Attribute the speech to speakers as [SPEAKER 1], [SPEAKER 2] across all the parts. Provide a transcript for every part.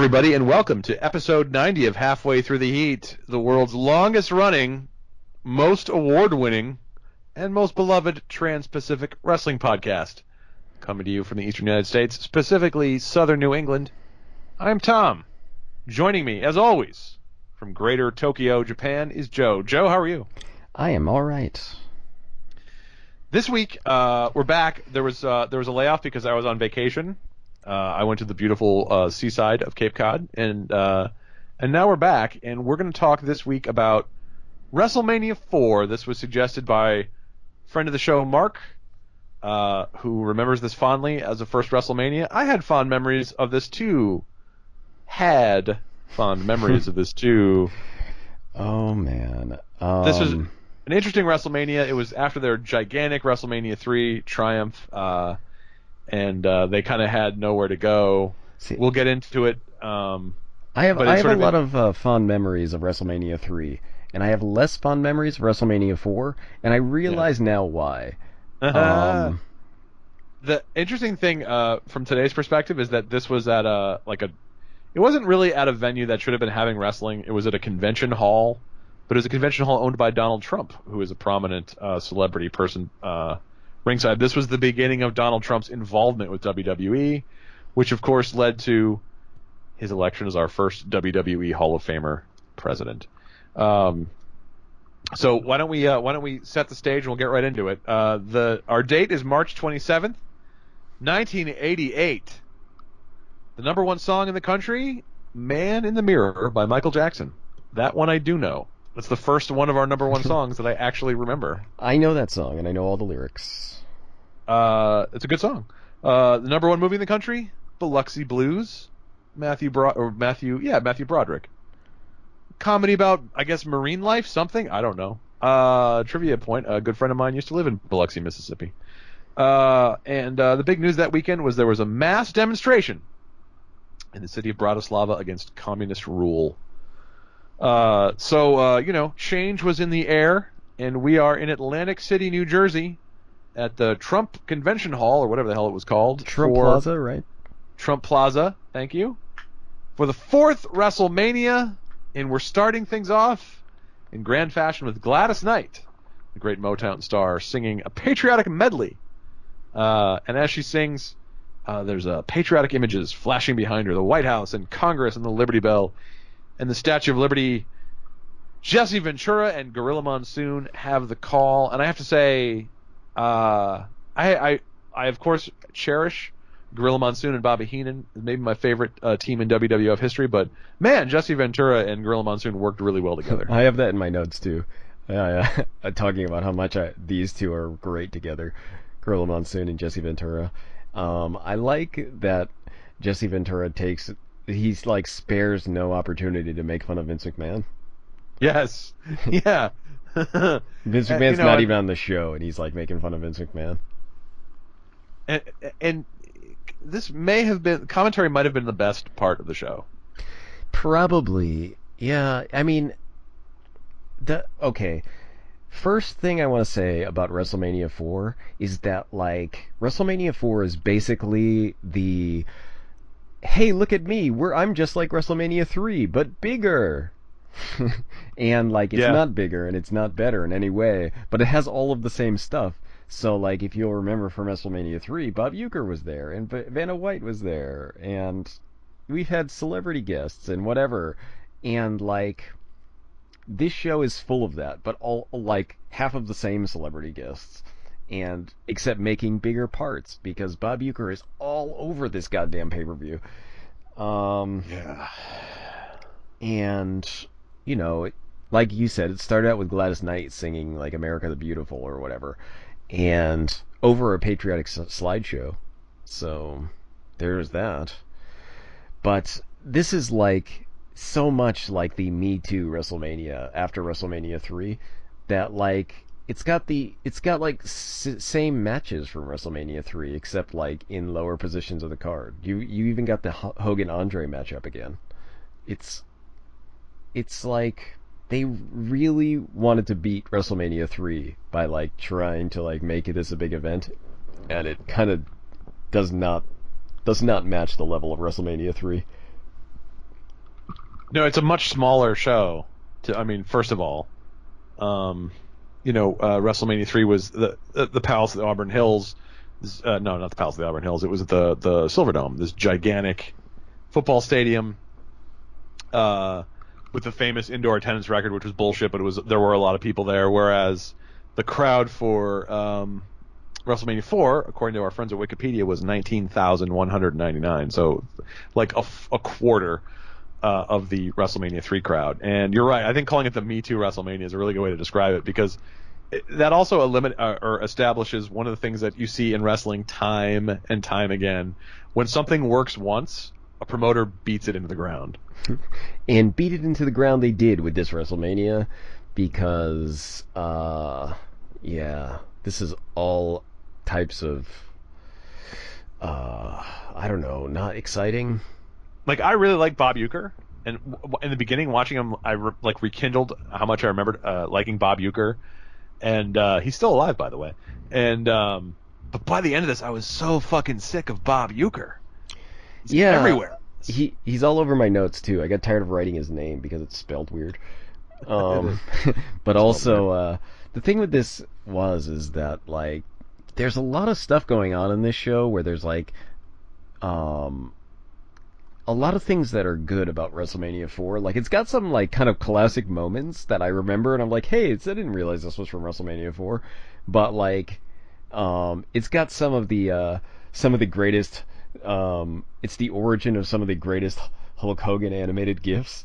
[SPEAKER 1] everybody, and welcome to episode 90 of Halfway Through the Heat, the world's longest-running, most award-winning, and most beloved Trans-Pacific wrestling podcast. Coming to you from the eastern United States, specifically southern New England, I'm Tom. Joining me, as always, from Greater Tokyo, Japan, is Joe. Joe, how are you?
[SPEAKER 2] I am all right.
[SPEAKER 1] This week, we're back. There was a layoff because I was on vacation. I went to the beautiful seaside of Cape Cod, and now we're back, and we're going to talk this week about Wrestlemania 4. This was suggested by friend of the show, Mark, who remembers this fondly as the first Wrestlemania. I had fond memories of this too. Oh,
[SPEAKER 2] man.
[SPEAKER 1] This was an interesting WrestleMania. It was after their gigantic WrestleMania 3 triumph, and they kind of had nowhere to go. We'll get into it.
[SPEAKER 2] I have a lot of fond memories of WrestleMania 3, and I have less fond memories of WrestleMania 4, and I realize now why.
[SPEAKER 1] The interesting thing from today's perspective is that this was at it wasn't really at a venue that should have been having wrestling. It was at a convention hall, but it was a convention hall owned by Donald Trump, who is a prominent celebrity person ringside. This was the beginning of Donald Trump's involvement with WWE, which of course led to his election as our first WWE Hall of Famer president. So why don't we set the stage and we'll get right into it. Our date is March 27th, 1988. The number one song in the country, "Man in the Mirror" by Michael Jackson. That one I do know. That's the first one of our number one songs that I actually remember.
[SPEAKER 2] I know that song, and I know all the lyrics.
[SPEAKER 1] It's a good song. The number one movie in the country, Biloxi Blues, Matthew Broderick. Comedy about, I guess, marine life, something? I don't know. Trivia point, a good friend of mine used to live in Biloxi, Mississippi. And the big news that weekend was there was a mass demonstration in the city of Bratislava against communist rule. Change was in the air, and we are in Atlantic City, New Jersey, at the Trump Convention Hall, or whatever the hell it was called.
[SPEAKER 2] Trump Plaza, right?
[SPEAKER 1] Trump Plaza, thank you. For the fourth WrestleMania, and we're starting things off in grand fashion with Gladys Knight, the great Motown star, singing a patriotic medley. And as she sings, there's patriotic images flashing behind her, the White House and Congress and the Liberty Bell and the Statue of Liberty. Jesse Ventura and Gorilla Monsoon have the call, and I have to say, I of course cherish Gorilla Monsoon and Bobby Heenan, maybe my favorite team in WWF history, but man, Jesse Ventura and Gorilla Monsoon worked really well together.
[SPEAKER 2] I have that in my notes too. Talking about how much these two are great together, Gorilla Monsoon and Jesse Ventura. I like that Jesse Ventura spares no opportunity to make fun of Vince McMahon.
[SPEAKER 1] Yes. Yeah.
[SPEAKER 2] Vince McMahon's not even on the show, and he's like making fun of Vince McMahon.
[SPEAKER 1] And this commentary might have been the best part of the show.
[SPEAKER 2] Probably. Yeah. I mean, okay. First thing I want to say about WrestleMania 4 is that, WrestleMania 4 is basically the, hey, look at me, I'm just like WrestleMania 3, but bigger. And, it's not bigger, and it's not better in any way, but it has all of the same stuff. So, if you'll remember from WrestleMania 3, Bob Uecker was there, and Vanna White was there, and we've had celebrity guests and whatever, and, this show is full of that, but all half of the same celebrity guests, and except making bigger parts because Bob Uecker is all over this goddamn pay-per-view.
[SPEAKER 1] Yeah.
[SPEAKER 2] And like you said, it started out with Gladys Knight singing "America the Beautiful" or whatever, and over a patriotic slideshow. So there's that. But this is so much like the Me Too WrestleMania after WrestleMania 3 that it's got same matches from WrestleMania 3 except in lower positions of the card. You even got the Hogan Andre matchup again. It's they really wanted to beat WrestleMania 3 by trying to make this a big event, and it kind of does not match the level of WrestleMania 3.
[SPEAKER 1] No, it's a much smaller show. I mean, first of all, um, WrestleMania 3 was the Palace of the Auburn Hills. No, not the Palace of the Auburn Hills. It was at the Silverdome, this gigantic football stadium, with the famous indoor attendance record, which was bullshit, but there were a lot of people there. Whereas the crowd for WrestleMania 4, according to our friends at Wikipedia, was 19,199. So, like a quarter of the WrestleMania 3 crowd. And you're right. I think calling it the Me Too WrestleMania is a really good way to describe it, because that also or establishes one of the things that you see in wrestling time and time again. When something works once, a promoter beats it into the ground.
[SPEAKER 2] And beat it into the ground they did with this WrestleMania, because, this is all types of, I don't know, not exciting.
[SPEAKER 1] Like, I really like Bob Uecker, and in the beginning, watching him, I rekindled how much I remembered liking Bob Uecker, and he's still alive, by the way. And but by the end of this, I was so fucking sick of Bob Uecker. He's everywhere.
[SPEAKER 2] He's all over my notes too. I got tired of writing his name because it's spelled weird. But also, the thing with this is that, like, there's a lot of stuff going on in this show where there's like, a lot of things that are good about WrestleMania 4. Like, it's got some, like, kind of classic moments that I remember, and I'm like, hey, I didn't realize this was from WrestleMania 4. But, like, it's got some of the greatest, it's the origin of some of the greatest Hulk Hogan animated GIFs.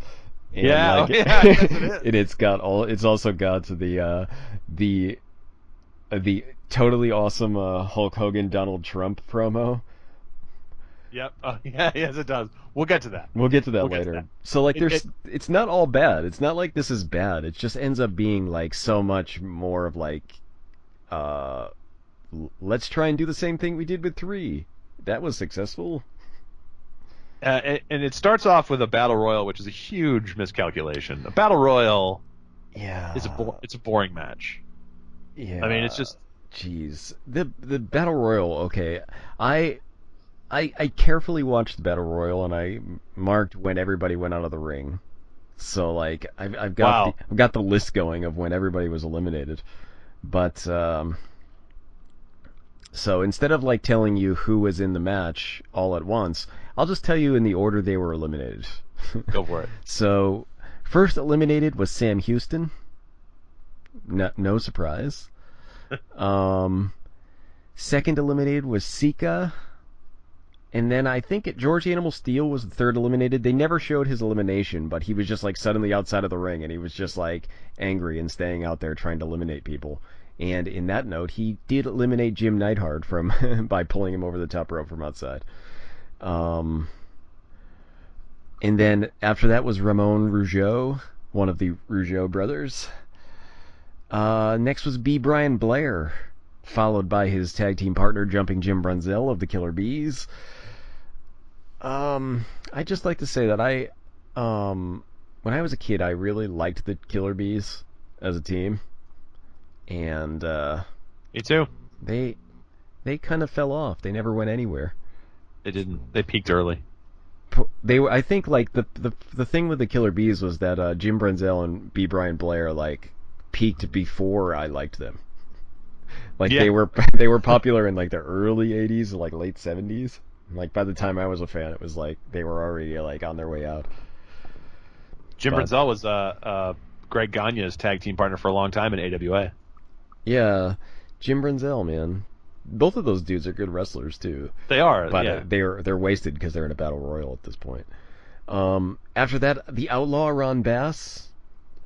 [SPEAKER 2] And,
[SPEAKER 1] yeah, yes, it is.
[SPEAKER 2] And it's also got the totally awesome Hulk Hogan Donald Trump promo.
[SPEAKER 1] Yep. Yes, it does. We'll get to that.
[SPEAKER 2] We'll get to that later. So, like, it's not all bad. It's not like this is bad. It just ends up being, like, so much more of, like, let's try and do the same thing we did with 3. That was successful.
[SPEAKER 1] And it starts off with a battle royal, which is a huge miscalculation. A battle royal, it's a boring match.
[SPEAKER 2] Yeah.
[SPEAKER 1] I mean, it's just,
[SPEAKER 2] jeez, the battle royal. Okay, I carefully watched the battle royal, and I marked when everybody went out of the ring. So, like, I've got the list going of when everybody was eliminated. But so instead of, like, telling you who was in the match all at once, I'll just tell you in the order they were eliminated.
[SPEAKER 1] Go for it.
[SPEAKER 2] So, first eliminated was Sam Houston. No surprise. Second eliminated was Sika. And then I think George Animal Steel was the third eliminated. They never showed his elimination, but he was just, like, suddenly outside of the ring, and he was just, like, angry and staying out there trying to eliminate people. And in that note, he did eliminate Jim Neidhart by pulling him over the top rope from outside. And then after that was Ramon Rougeau, one of the Rougeau brothers. Next was B. Brian Blair, followed by his tag team partner, Jumping Jim Brunzell of the Killer Bees. I'd just like to say that when I was a kid, I really liked the Killer Bees as a team. And,
[SPEAKER 1] me too.
[SPEAKER 2] They kind of fell off. They never went anywhere.
[SPEAKER 1] They didn't. They peaked early.
[SPEAKER 2] I think, like, the thing with the Killer Bees was that Jim Brunzell and B. Brian Blair, like, peaked before I liked them. Like, they were popular in, like, the early 80s, like late 70s. Like, by the time I was a fan, it was like they were already, like, on their way out.
[SPEAKER 1] Jim Brunzell was Greg Gagne's tag team partner for a long time in AWA.
[SPEAKER 2] Yeah, Jim Brunzell, man. Both of those dudes are good wrestlers too.
[SPEAKER 1] They are,
[SPEAKER 2] but they're wasted because they're in a battle royal at this point. After that, the Outlaw Ron Bass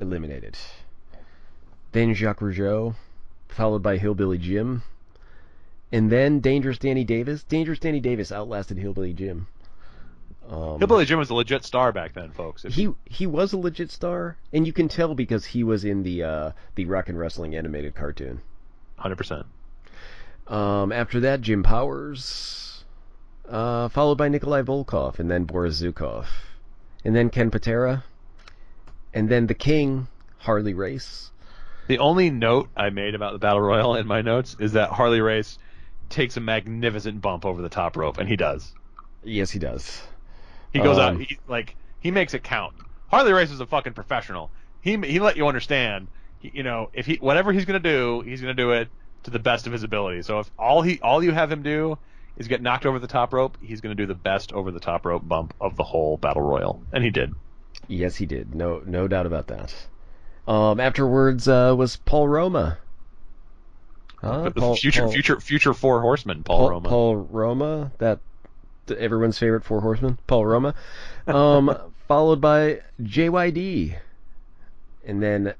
[SPEAKER 2] eliminated. Then Jacques Rougeau, followed by Hillbilly Jim, and then Dangerous Danny Davis. Dangerous Danny Davis outlasted Hillbilly Jim.
[SPEAKER 1] Hillbilly Jim was a legit star back then, folks.
[SPEAKER 2] He was a legit star, and you can tell because he was in the Rock and Wrestling animated cartoon.
[SPEAKER 1] 100%.
[SPEAKER 2] After that, Jim Powers, followed by Nikolai Volkov, and then Boris Zukov, and then Ken Patera, and then the King, Harley Race.
[SPEAKER 1] The only note I made about the Battle Royal in my notes is that Harley Race takes a magnificent bump over the top rope, and he does.
[SPEAKER 2] Yes, he does.
[SPEAKER 1] He goes out, he makes it count. Harley Race is a fucking professional. He let you understand. If whatever he's gonna do, he's gonna do it to the best of his ability. So if all you have him do is get knocked over the top rope, he's gonna do the best over the top rope bump of the whole battle royal, and he did.
[SPEAKER 2] Yes, he did. No doubt about that. Afterwards was Paul Roma.
[SPEAKER 1] Future Four Horsemen, Paul Roma.
[SPEAKER 2] Paul Roma, that everyone's favorite Four Horsemen, Paul Roma. Followed by JYD, and then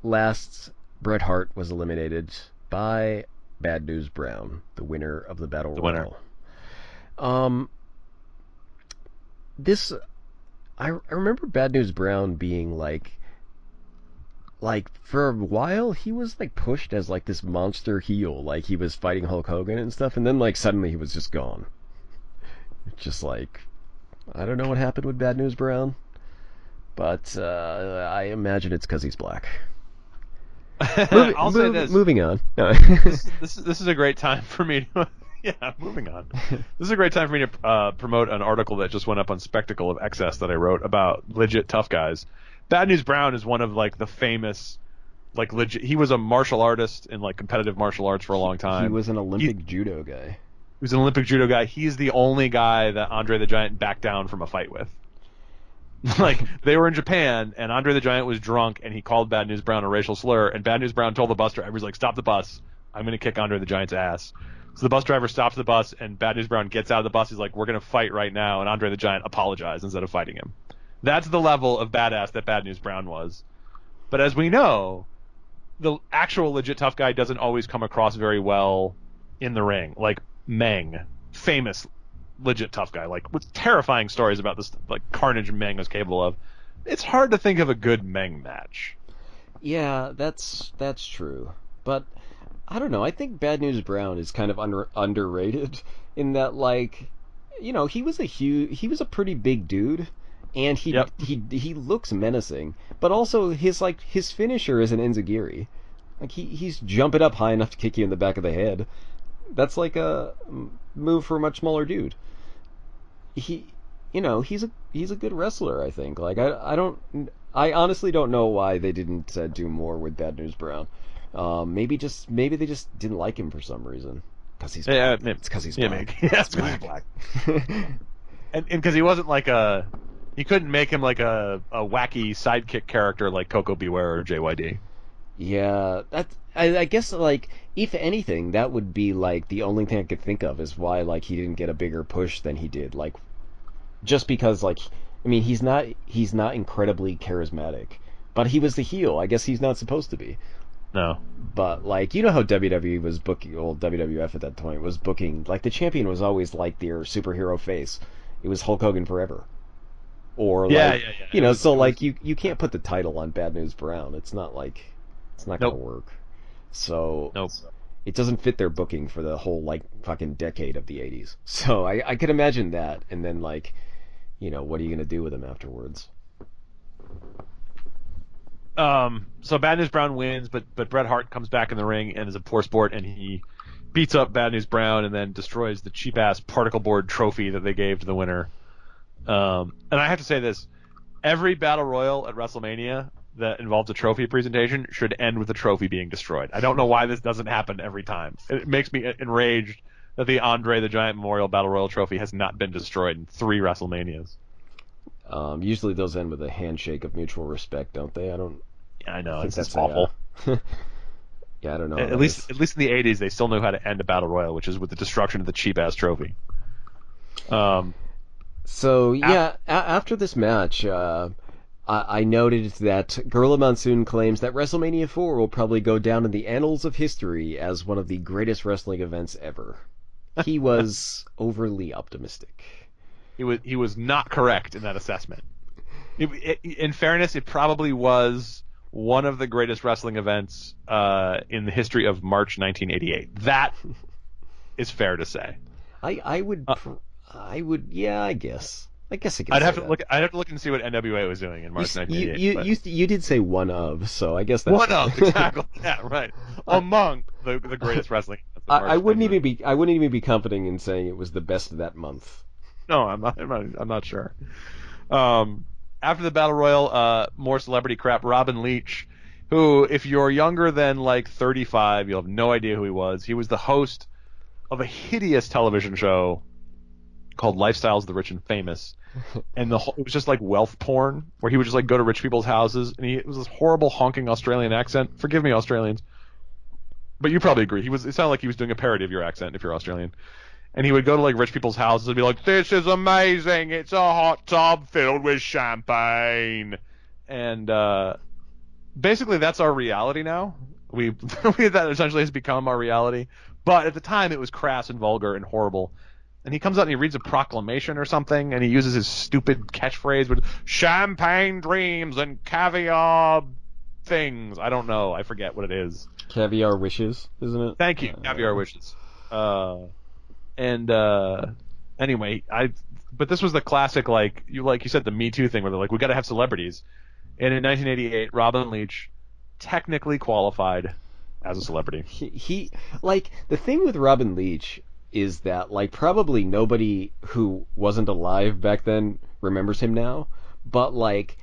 [SPEAKER 2] last, Bret Hart was eliminated by Bad News Brown, the winner of the Battle Royal. I remember Bad News Brown being like for a while he was like pushed as like this monster heel, like he was fighting Hulk Hogan and stuff, and then like suddenly he was just gone. Just like, I don't know what happened with Bad News Brown, but I imagine it's because he's black.
[SPEAKER 1] I'll say this.
[SPEAKER 2] Moving on. No.
[SPEAKER 1] This is a great time for me to... Yeah, moving on. This is a great time for me to promote an article that just went up on Spectacle of Excess that I wrote about legit tough guys. Bad News Brown is one of like the famous, like legit. He was a martial artist in like competitive martial arts for a long time.
[SPEAKER 2] He was an Olympic judo guy.
[SPEAKER 1] He was an Olympic judo guy. He's the only guy that Andre the Giant backed down from a fight with. Like, they were in Japan, and Andre the Giant was drunk, and he called Bad News Brown a racial slur, and Bad News Brown told the bus driver, he's like, stop the bus. I'm going to kick Andre the Giant's ass. So the bus driver stops the bus, and Bad News Brown gets out of the bus. He's like, we're going to fight right now, and Andre the Giant apologized instead of fighting him. That's the level of badass that Bad News Brown was. But as we know, the actual legit tough guy doesn't always come across very well in the ring. Like Meng, famous legit tough guy, like with terrifying stories about this, like carnage Meng was capable of. It's hard to think of a good Meng match.
[SPEAKER 2] Yeah, that's true. But I don't know. I think Bad News Brown is kind of underrated in that, like, you know, he was a pretty big dude, and he looks menacing, but also his finisher is an enziguri. Like he's jumping up high enough to kick you in the back of the head. That's like a move for a much smaller dude. He's a good wrestler, I think. Like I honestly don't know why they didn't do more with Bad News Brown. Maybe they just didn't like him for some reason. Because he's black. It's because he's black.
[SPEAKER 1] Yeah, it's because he's black. and because he wasn't like you couldn't make him like a wacky sidekick character like Coco Beware or JYD.
[SPEAKER 2] Yeah, I guess, like, if anything, that would be like the only thing I could think of is why, like, he didn't get a bigger push than he did. Like, just because, like, I mean, he's not incredibly charismatic, but he was the heel. I guess he's not supposed to be.
[SPEAKER 1] No.
[SPEAKER 2] But, like, you know how WWE was booking, old WWF at that point was booking, like, the champion was always like their superhero face. It was Hulk Hogan forever. Or, like, you know, so, like, you can't put the title on Bad News Brown. It's not like, it's not gonna work. So, it doesn't fit their booking for the whole, like, fucking decade of the 80s. So, I could imagine that, and then, like, you know, what are you gonna do with him afterwards?
[SPEAKER 1] So Bad News Brown wins, but Bret Hart comes back in the ring and is a poor sport, and he beats up Bad News Brown and then destroys the cheap-ass particle board trophy that they gave to the winner. And I have to say this, every battle royal at WrestleMania that involves a trophy presentation should end with the trophy being destroyed. I don't know why this doesn't happen every time. It makes me enraged that the Andre the Giant Memorial Battle Royal trophy has not been destroyed in 3 WrestleManias.
[SPEAKER 2] Usually those end with a handshake of mutual respect, don't they?
[SPEAKER 1] I know, it's awful.
[SPEAKER 2] Yeah, I don't know.
[SPEAKER 1] At least in the 80s, they still knew how to end a battle royal, which is with the destruction of the cheap-ass trophy.
[SPEAKER 2] After this match, I noted that Gorilla Monsoon claims that WrestleMania 4 will probably go down in the annals of history as one of the greatest wrestling events ever. He was overly optimistic.
[SPEAKER 1] He was not correct in that assessment. In fairness, it probably was one of the greatest wrestling events in the history of March 1988. That is fair to say.
[SPEAKER 2] I would. Yeah, I guess. I can
[SPEAKER 1] I'd have to look and see what NWA was doing in March 1988.
[SPEAKER 2] You did say one of, so I guess that's
[SPEAKER 1] one of, exactly. Yeah, right. Among the greatest wrestling events.
[SPEAKER 2] I wouldn't even be confident in saying it was the best of that month.
[SPEAKER 1] No, I'm not sure. after the Battle Royal, more celebrity crap. Robin Leach, who, if you're younger than like 35, you'll have no idea who he was. He was the host of a hideous television show called Lifestyles of the Rich and Famous, and it was just like wealth porn, where he would just like go to rich people's houses, and it was this horrible honking Australian accent. Forgive me, Australians, but you probably agree. It sounded like he was doing a parody of your accent if you're Australian. And he would go to like rich people's houses and be like, "This is amazing! It's a hot tub filled with champagne," and basically that's our reality now. That essentially has become our reality. But at the time, it was crass and vulgar and horrible. And he comes out and he reads a proclamation or something, and he uses his stupid catchphrase with champagne dreams and caviar things. I don't know. I forget what it is.
[SPEAKER 2] Caviar wishes, isn't it?
[SPEAKER 1] Thank you. Caviar wishes. Anyway, but this was the classic, like you said, the Me Too thing, where they're like, we got to have celebrities. And in 1988, Robin Leach technically qualified as a celebrity.
[SPEAKER 2] He like, the thing with Robin Leach is that, like, probably nobody who wasn't alive back then remembers him now, but like,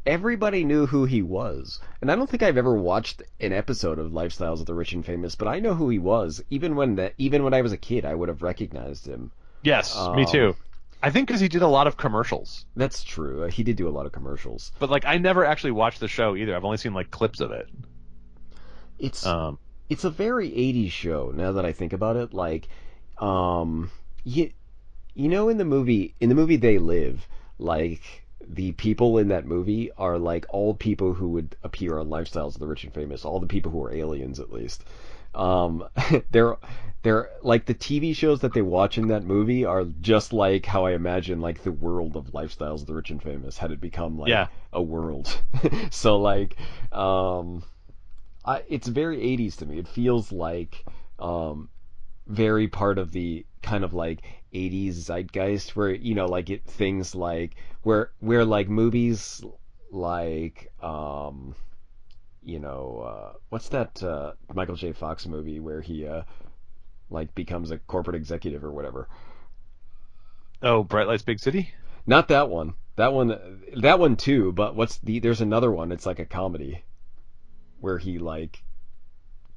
[SPEAKER 2] everybody knew who he was. And I don't think I've ever watched an episode of Lifestyles of the Rich and Famous, but I know who he was. Even when I was a kid, I would have recognized him.
[SPEAKER 1] Yes, me too. I think because he did a lot of commercials.
[SPEAKER 2] That's true. He did do a lot of commercials.
[SPEAKER 1] But like, I never actually watched the show either. I've only seen like clips of it.
[SPEAKER 2] It's a very 80s show, now that I think about it. Like, you know, in the movie They Live, like, the people in that movie are like all people who would appear on Lifestyles of the Rich and Famous, all the people who are aliens, at least. They're like, the TV shows that they watch in that movie are just like how I imagine, like, the world of Lifestyles of the Rich and Famous had it become like a world. So like, it's very 80s to me. It feels like very part of the kind of like 80s zeitgeist, where, you know, like, things like where like movies like you know, what's that Michael J. Fox movie where he like becomes a corporate executive or whatever?
[SPEAKER 1] Oh, Bright Lights Big City?
[SPEAKER 2] Not that one. That one too, but there's another one. It's like a comedy where he like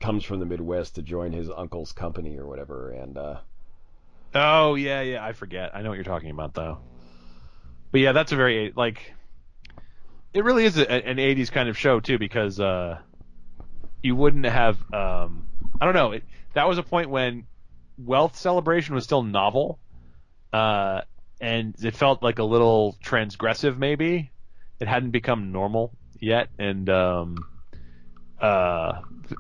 [SPEAKER 2] comes from the Midwest to join his uncle's company or whatever, and
[SPEAKER 1] oh yeah, I forget. I know what you're talking about though. But yeah, that's a very, like, it really is an 80s kind of show too, because you wouldn't have I don't know, that was a point when wealth celebration was still novel, and it felt like a little transgressive maybe. It hadn't become normal yet, and a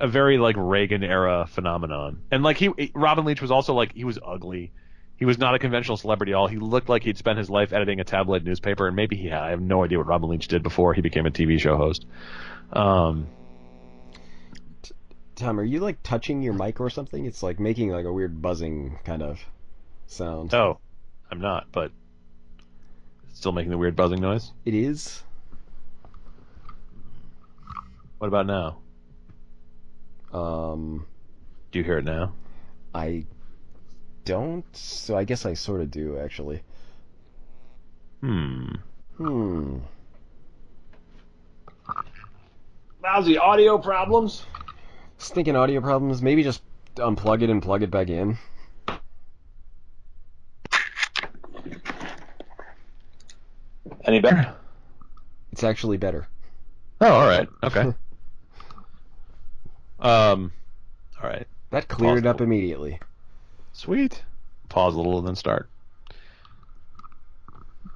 [SPEAKER 1] very like Reagan era phenomenon. And like, Robin Leach was also like, he was ugly. He was not a conventional celebrity at all. He looked like he'd spent his life editing a tabloid newspaper, and maybe he had. I have no idea what Robin Leach did before he became a TV show host. Tom,
[SPEAKER 2] are you like touching your mic or something? It's like making like a weird buzzing kind of sound.
[SPEAKER 1] Oh, I'm not, but it's still making the weird buzzing noise.
[SPEAKER 2] It is.
[SPEAKER 1] What about now? Do you hear it now?
[SPEAKER 2] I don't, so I guess I sort of do, actually.
[SPEAKER 1] Lousy audio problems?
[SPEAKER 2] Stinking audio problems. Maybe just unplug it and plug it back in.
[SPEAKER 1] Any better?
[SPEAKER 2] It's actually better.
[SPEAKER 1] Oh, alright. Okay. Alright.
[SPEAKER 2] That cleared it up immediately.
[SPEAKER 1] Sweet. Pause a little and then start.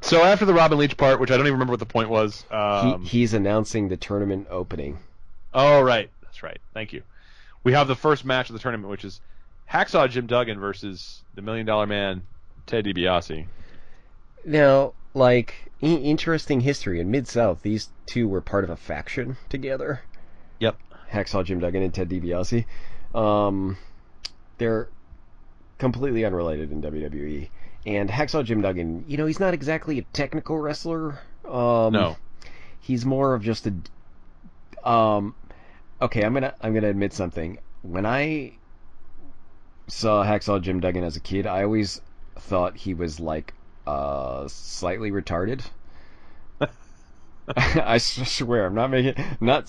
[SPEAKER 1] So after the Robin Leach part, which I don't even remember what the point was.
[SPEAKER 2] He's announcing the tournament opening.
[SPEAKER 1] Oh, right. That's right. Thank you. We have the first match of the tournament, which is Hacksaw Jim Duggan versus the $1 Million Man, Ted DiBiase.
[SPEAKER 2] Now, like, interesting history. In Mid-South, these two were part of a faction together.
[SPEAKER 1] Yep.
[SPEAKER 2] Hacksaw Jim Duggan and Ted DiBiase. They're completely unrelated in WWE. And Hacksaw Jim Duggan, you know, he's not exactly a technical wrestler.
[SPEAKER 1] No.
[SPEAKER 2] He's more of just a... okay, I'm gonna admit something. When I saw Hacksaw Jim Duggan as a kid, I always thought he was, like, slightly retarded. I swear, I'm not making, not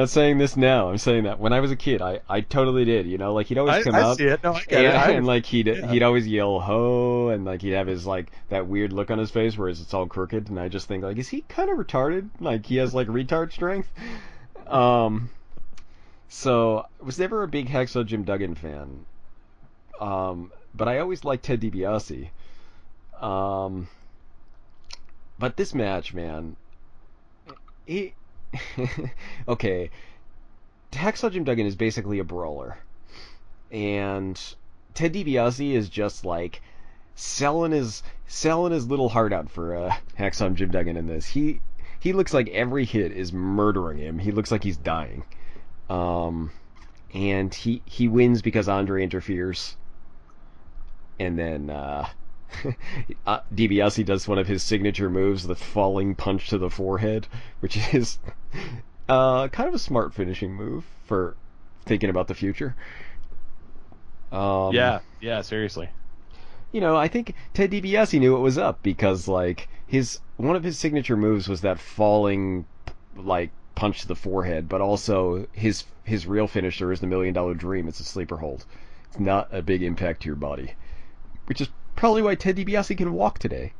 [SPEAKER 2] saying this now. I'm saying that when I was a kid, I totally did. You know, like he'd always come
[SPEAKER 1] I
[SPEAKER 2] out,
[SPEAKER 1] see it. No, I get it.
[SPEAKER 2] and like
[SPEAKER 1] Yeah.
[SPEAKER 2] he'd always yell ho, and like he'd have his like that weird look on his face where it's all crooked, and I just think like, is he kind of retarded? Like he has like retard strength. Um, so I was never a big Hacksaw Jim Duggan fan. But I always liked Ted DiBiase. Um, but this match, man, he okay. Hacksaw Jim Duggan is basically a brawler, and Ted DiBiase is just like selling his little heart out for Hacksaw Jim Duggan in this. He looks like every hit is murdering him. He looks like he's dying. Um, and he wins because Andre interferes, and then DiBiase does one of his signature moves, the falling punch to the forehead, which is kind of a smart finishing move for thinking about the future. Um,
[SPEAKER 1] Yeah. Yeah. Seriously.
[SPEAKER 2] you know, I think Ted DiBiase knew it was up because like his one of his signature moves was that falling like punch to the forehead, but also his real finisher is the $1 million dream. It's a sleeper hold. It's not a big impact to your body, which is probably why Ted DiBiase can walk today.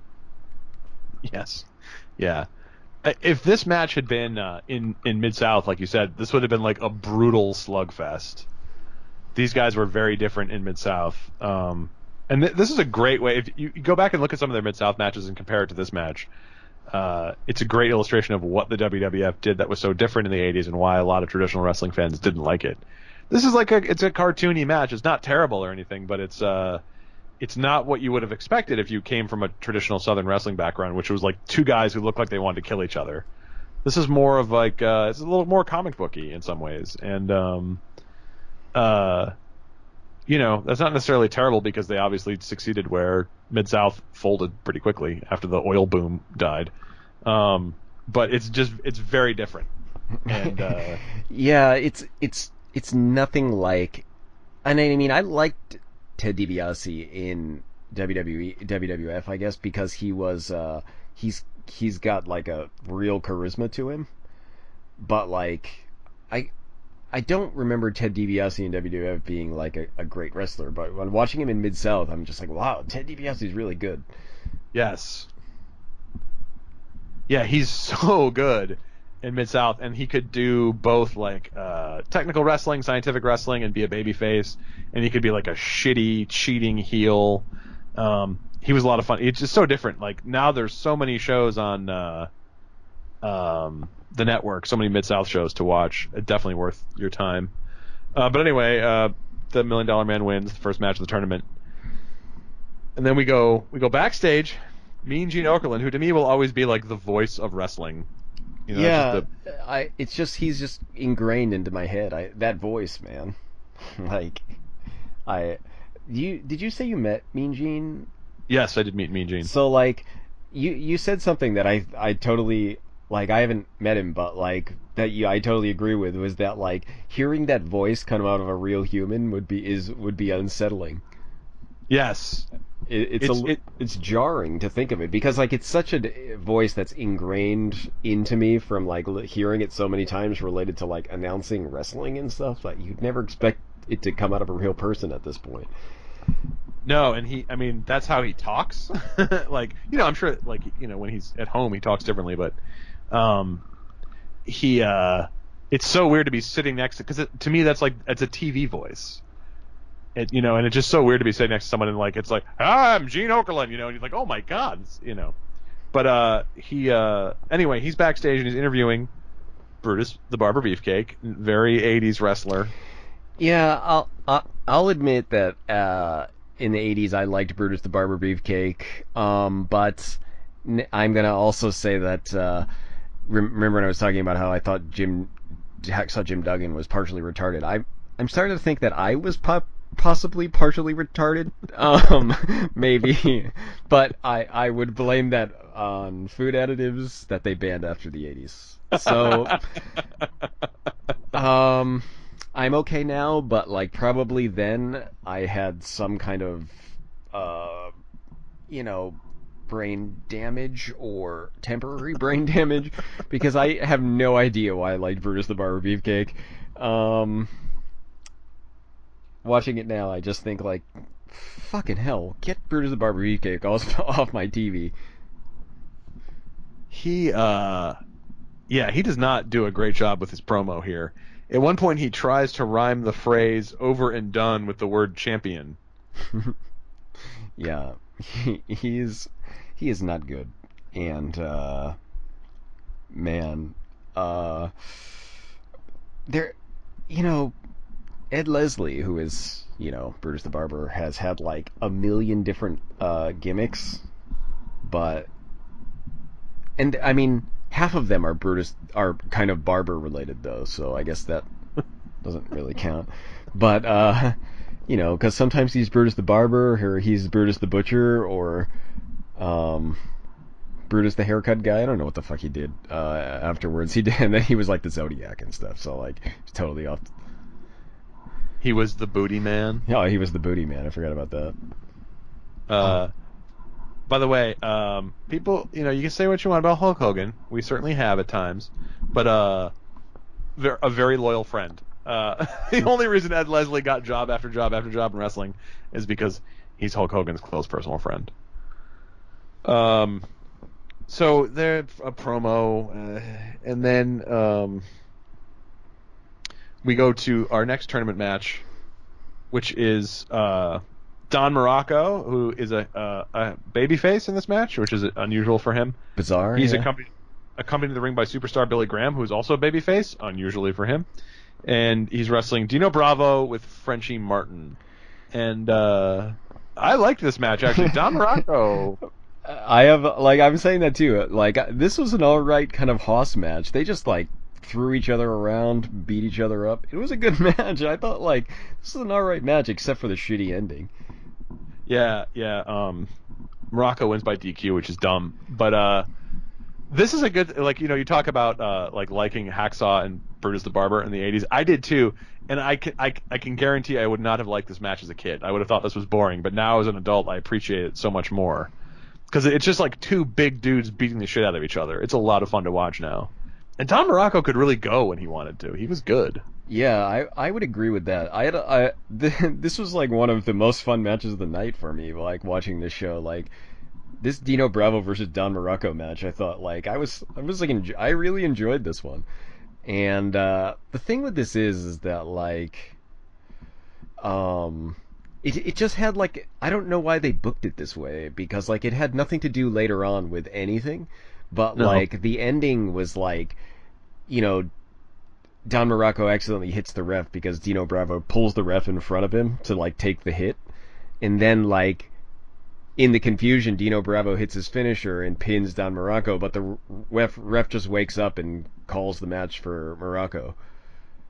[SPEAKER 1] Yes. Yeah. If this match had been in Mid South, like you said, this would have been like a brutal slugfest. These guys were very different in Mid South. And this is a great way. If you go back and look at some of their Mid South matches and compare it to this match, it's a great illustration of what the WWF did that was so different in the 80s and why a lot of traditional wrestling fans didn't like it. This is like it's a cartoony match. It's not terrible or anything, but it's not what you would have expected if you came from a traditional Southern wrestling background, which was like two guys who looked like they wanted to kill each other. This is more of like it's a little more comic booky in some ways, and that's not necessarily terrible because they obviously succeeded where Mid South folded pretty quickly after the oil boom died. But it's very different, and
[SPEAKER 2] Yeah, it's nothing like. And I mean, I liked Ted DiBiase in WWF, I guess, because he's got like a real charisma to him. But like, I I don't remember Ted DiBiase in WWF being like a great wrestler. But when watching him in Mid South, I'm just like, wow, Ted DiBiase is really good.
[SPEAKER 1] yes, yeah, he's so good in Mid South, and he could do both like technical wrestling, scientific wrestling, and be a babyface, and he could be like a shitty, cheating heel. He was a lot of fun. It's just so different. Like now, there's so many shows on the network, so many Mid South shows to watch. Definitely worth your time. But anyway, the $1 Million Man wins the first match of the tournament, and then we go backstage. Mean Gene Okerlund, who to me will always be like the voice of wrestling.
[SPEAKER 2] Yeah,
[SPEAKER 1] It's
[SPEAKER 2] he's just ingrained into my head. That voice, man. like, I, did you say you met Mean Gene?
[SPEAKER 1] yes, I did meet Mean Gene.
[SPEAKER 2] So like, you said something that I totally like. I haven't met him, but like I totally agree with was that like hearing that voice come out of a real human would be unsettling.
[SPEAKER 1] Yes,
[SPEAKER 2] It's jarring to think of it because like it's such a voice that's ingrained into me from like hearing it so many times related to like announcing wrestling and stuff that you'd never expect it to come out of a real person at this point.
[SPEAKER 1] no, and I mean, that's how he talks. Like, I'm sure, like, when he's at home, he talks differently, but he it's so weird to be sitting next to, because to me that's like it's a TV voice. And it's just so weird to be sitting next to someone and like it's like, I'm Gene Okerlund, and you're like, oh my god, But anyway, he's backstage and he's interviewing Brutus the Barber Beefcake, very 80s wrestler.
[SPEAKER 2] Yeah, I'll admit that in the 80s I liked Brutus the Barber Beefcake, but I'm gonna also say that remember when I was talking about how I thought Hacksaw Jim Duggan was partially retarded. I'm starting to think that I was possibly partially retarded, maybe, but I would blame that on food additives that they banned after the 80s. So, I'm okay now, but like probably then I had some kind of, you know, brain damage or temporary brain damage, because I have no idea why I liked Brutus the Barber Beefcake. Watching it now, I just think like, fucking hell, get Brutus the Barber Beefcake off my TV.
[SPEAKER 1] He he does not do a great job with his promo here. At one point, he tries to rhyme the phrase "over and done" with the word "champion."
[SPEAKER 2] Yeah, he is not good, and man, there, Ed Leslie, who is Brutus the Barber, has had like a million different gimmicks, and I mean, half of them are kind of barber related though, so I guess that doesn't really count. But because sometimes he's Brutus the Barber, or he's Brutus the Butcher, or Brutus the haircut guy. I don't know what the fuck he did afterwards. He did, and then he was like the Zodiac and stuff. So like, totally off.
[SPEAKER 1] He was the booty man.
[SPEAKER 2] Oh, he was the booty man. I forgot about that.
[SPEAKER 1] By the way, people, you can say what you want about Hulk Hogan. We certainly have at times, but a very loyal friend. The only reason Ed Leslie got job after job after job in wrestling is because he's Hulk Hogan's close personal friend. So there's a promo, and then we go to our next tournament match, which is Don Morocco, who is a babyface in this match, which is unusual for him.
[SPEAKER 2] Bizarre.
[SPEAKER 1] He's
[SPEAKER 2] yeah.
[SPEAKER 1] accompanied to the ring by superstar Billy Graham, who is also a babyface, unusually for him. And he's wrestling Dino Bravo with Frenchie Martin. And I liked this match, actually. Don Morocco.
[SPEAKER 2] I'm saying that too. Like, this was an alright kind of Hoss match. They just, like, threw each other around, beat each other up. It was a good match. I thought, like, this is an alright match, except for the shitty ending.
[SPEAKER 1] Yeah. Morocco wins by DQ, which is dumb. But this is a good, like, you talk about liking Hacksaw and Brutus the Barber in the 80s. I did too, and I can guarantee I would not have liked this match as a kid. I would have thought this was boring, but now as an adult, I appreciate it so much more. Because it's just like two big dudes beating the shit out of each other. It's a lot of fun to watch now. And Don Morocco could really go when he wanted to. He was good.
[SPEAKER 2] Yeah, I would agree with that. This was like one of the most fun matches of the night for me, like watching this show. Like this Dino Bravo versus Don Morocco match, I thought like I really enjoyed this one. And the thing with this is that like it just had like, I don't know why they booked it this way, because like it had nothing to do later on with anything, but like the ending was like, Don Morocco accidentally hits the ref because Dino Bravo pulls the ref in front of him to like take the hit, and then like in the confusion Dino Bravo hits his finisher and pins Don Morocco, but the ref just wakes up and calls the match for Morocco.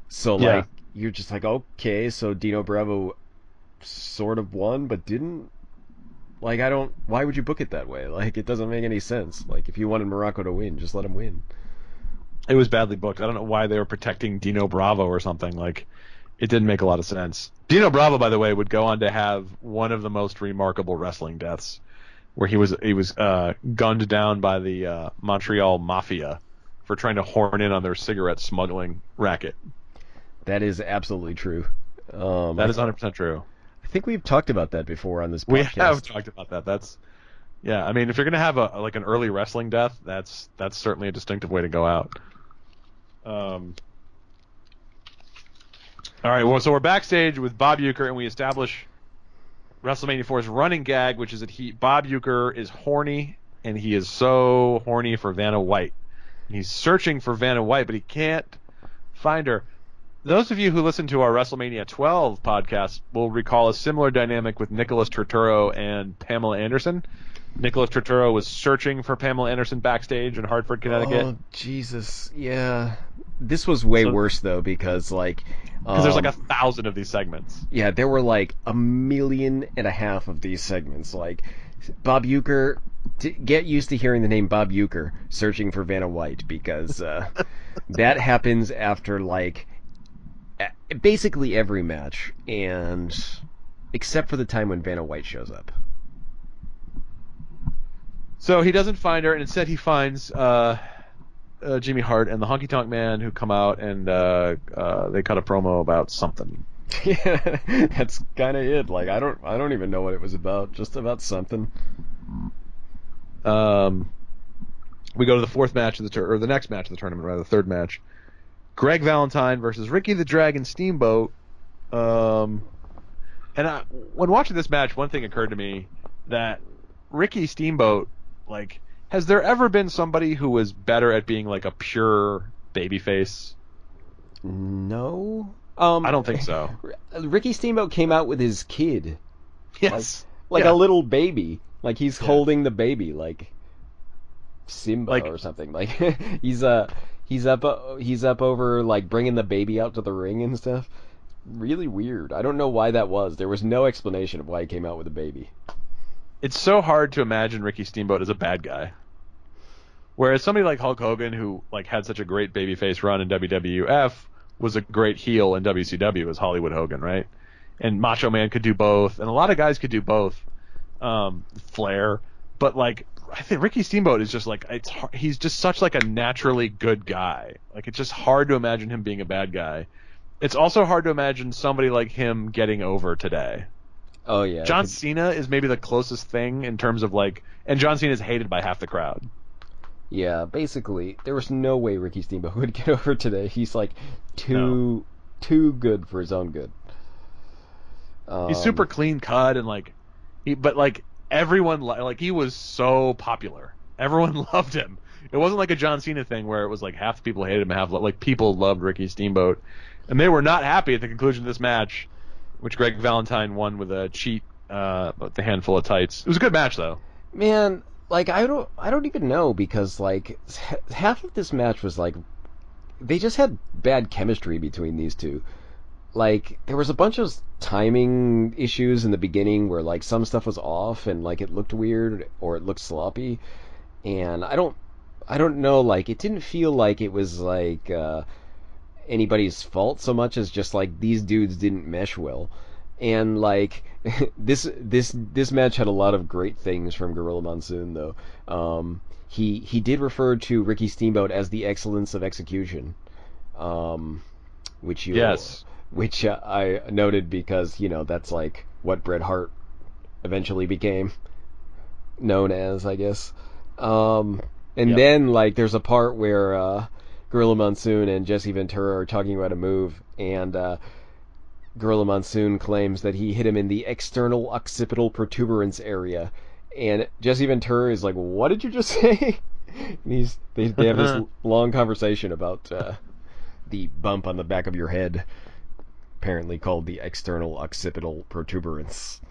[SPEAKER 2] So like you're just like, okay, so Dino Bravo sort of won but didn't. Like, why would you book it that way? Like, it doesn't make any sense. Like, if you wanted Morocco to win, just let him win.
[SPEAKER 1] It was badly booked. I don't know why they were protecting Dino Bravo or something. Like, it didn't make a lot of sense. Dino Bravo, by the way, would go on to have one of the most remarkable wrestling deaths, where he was gunned down by the Montreal Mafia for trying to horn in on their cigarette smuggling racket.
[SPEAKER 2] That is absolutely true.
[SPEAKER 1] That is 100% true.
[SPEAKER 2] I think we've talked about that before on this podcast.
[SPEAKER 1] We have talked about that. I mean, if you're gonna have an early wrestling death, that's certainly a distinctive way to go out. All right, well, so we're backstage with Bob Uecker, and we establish WrestleMania 4's running gag, which is that Bob Uecker is horny, and he is so horny for Vanna White. And he's searching for Vanna White, but he can't find her. Those of you who listen to our WrestleMania 12 podcast will recall a similar dynamic with Nicholas Turturro and Pamela Anderson. Nicholas Turturro was searching for Pamela Anderson backstage in Hartford, Connecticut.
[SPEAKER 2] Oh, Jesus. Yeah. This was way worse, though, because, like...
[SPEAKER 1] Because there's like 1,000 of these segments.
[SPEAKER 2] Yeah, there were like 1.5 million of these segments. Like, Bob Uecker... Get used to hearing the name Bob Uecker searching for Vanna White, because that happens after, like... basically every match, and except for the time when Vanna White shows up.
[SPEAKER 1] So he doesn't find her, and instead he finds Jimmy Hart and the Honky Tonk Man, who come out and they cut a promo about something.
[SPEAKER 2] Yeah, that's kind of it. Like I don't even know what it was about. Just about something.
[SPEAKER 1] We go to the fourth match of or the next match of the tournament, rather, the third match. Greg Valentine versus Ricky the Dragon Steamboat. When watching this match, one thing occurred to me, that Ricky Steamboat, like, has there ever been somebody who was better at being like a pure babyface?
[SPEAKER 2] No.
[SPEAKER 1] I don't think so.
[SPEAKER 2] Ricky Steamboat came out with his kid.
[SPEAKER 1] Yes.
[SPEAKER 2] Like
[SPEAKER 1] Yeah.
[SPEAKER 2] a little baby. Like he's
[SPEAKER 1] Yeah.
[SPEAKER 2] holding the baby, like Simba
[SPEAKER 1] Like-
[SPEAKER 2] or something. Like he's up over like bringing the baby out to the ring and stuff. Really weird. I don't know why that was. There was no explanation of why he came out with a baby.
[SPEAKER 1] It's so hard to imagine Ricky Steamboat as a bad guy. Whereas somebody like Hulk Hogan, who like had such a great babyface run in WWF, was a great heel in WCW as Hollywood Hogan, right? And Macho Man could do both, and a lot of guys could do both. Flair, but like I think Ricky Steamboat is just like he's just such like a naturally good guy. Like it's just hard to imagine him being a bad guy. It's also hard to imagine somebody like him getting over today.
[SPEAKER 2] Oh yeah.
[SPEAKER 1] John Cena is maybe the closest thing in terms of like, and John Cena is hated by half the crowd.
[SPEAKER 2] Yeah, basically, there was no way Ricky Steamboat would get over today. He's like too good for his own good.
[SPEAKER 1] He's super clean cut and like, but like everyone like he was so popular. Everyone loved him. It wasn't like a John Cena thing where it was like half the people hated him, half like people loved Ricky Steamboat, and they were not happy at the conclusion of this match, which Greg Valentine won with a cheat, with a handful of tights. It was a good match though.
[SPEAKER 2] Man, like I don't even know, because like half of this match was like they just had bad chemistry between these two. Like there was a bunch of timing issues in the beginning where like some stuff was off and like it looked weird or it looked sloppy, and I don't know, like it didn't feel like it was like anybody's fault so much as just like these dudes didn't mesh well. And like this match had a lot of great things from Gorilla Monsoon though. He did refer to Ricky Steamboat as the excellence of execution, which I noted because that's like what Bret Hart eventually became known as, I guess. And then like there's a part where Gorilla Monsoon and Jesse Ventura are talking about a move, and Gorilla Monsoon claims that he hit him in the external occipital protuberance area, and Jesse Ventura is like, "What did you just say?" And they have this long conversation about the bump on the back of your head, apparently called the external occipital protuberance.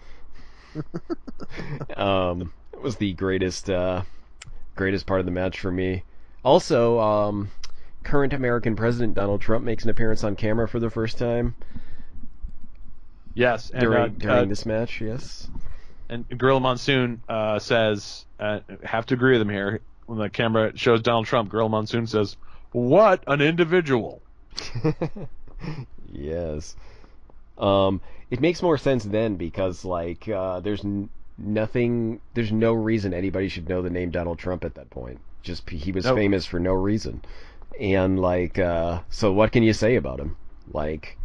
[SPEAKER 2] It was the greatest part of the match for me. Also, current American President Donald Trump makes an appearance on camera for the first time.
[SPEAKER 1] Yes, and
[SPEAKER 2] during this match, yes.
[SPEAKER 1] And Gorilla Monsoon says, have to agree with him here. When the camera shows Donald Trump, Gorilla Monsoon says, "What an individual!"
[SPEAKER 2] Yes. It makes more sense then because like there's no reason anybody should know the name Donald Trump at that point. Just he was famous for no reason, and like so what can you say about him? Like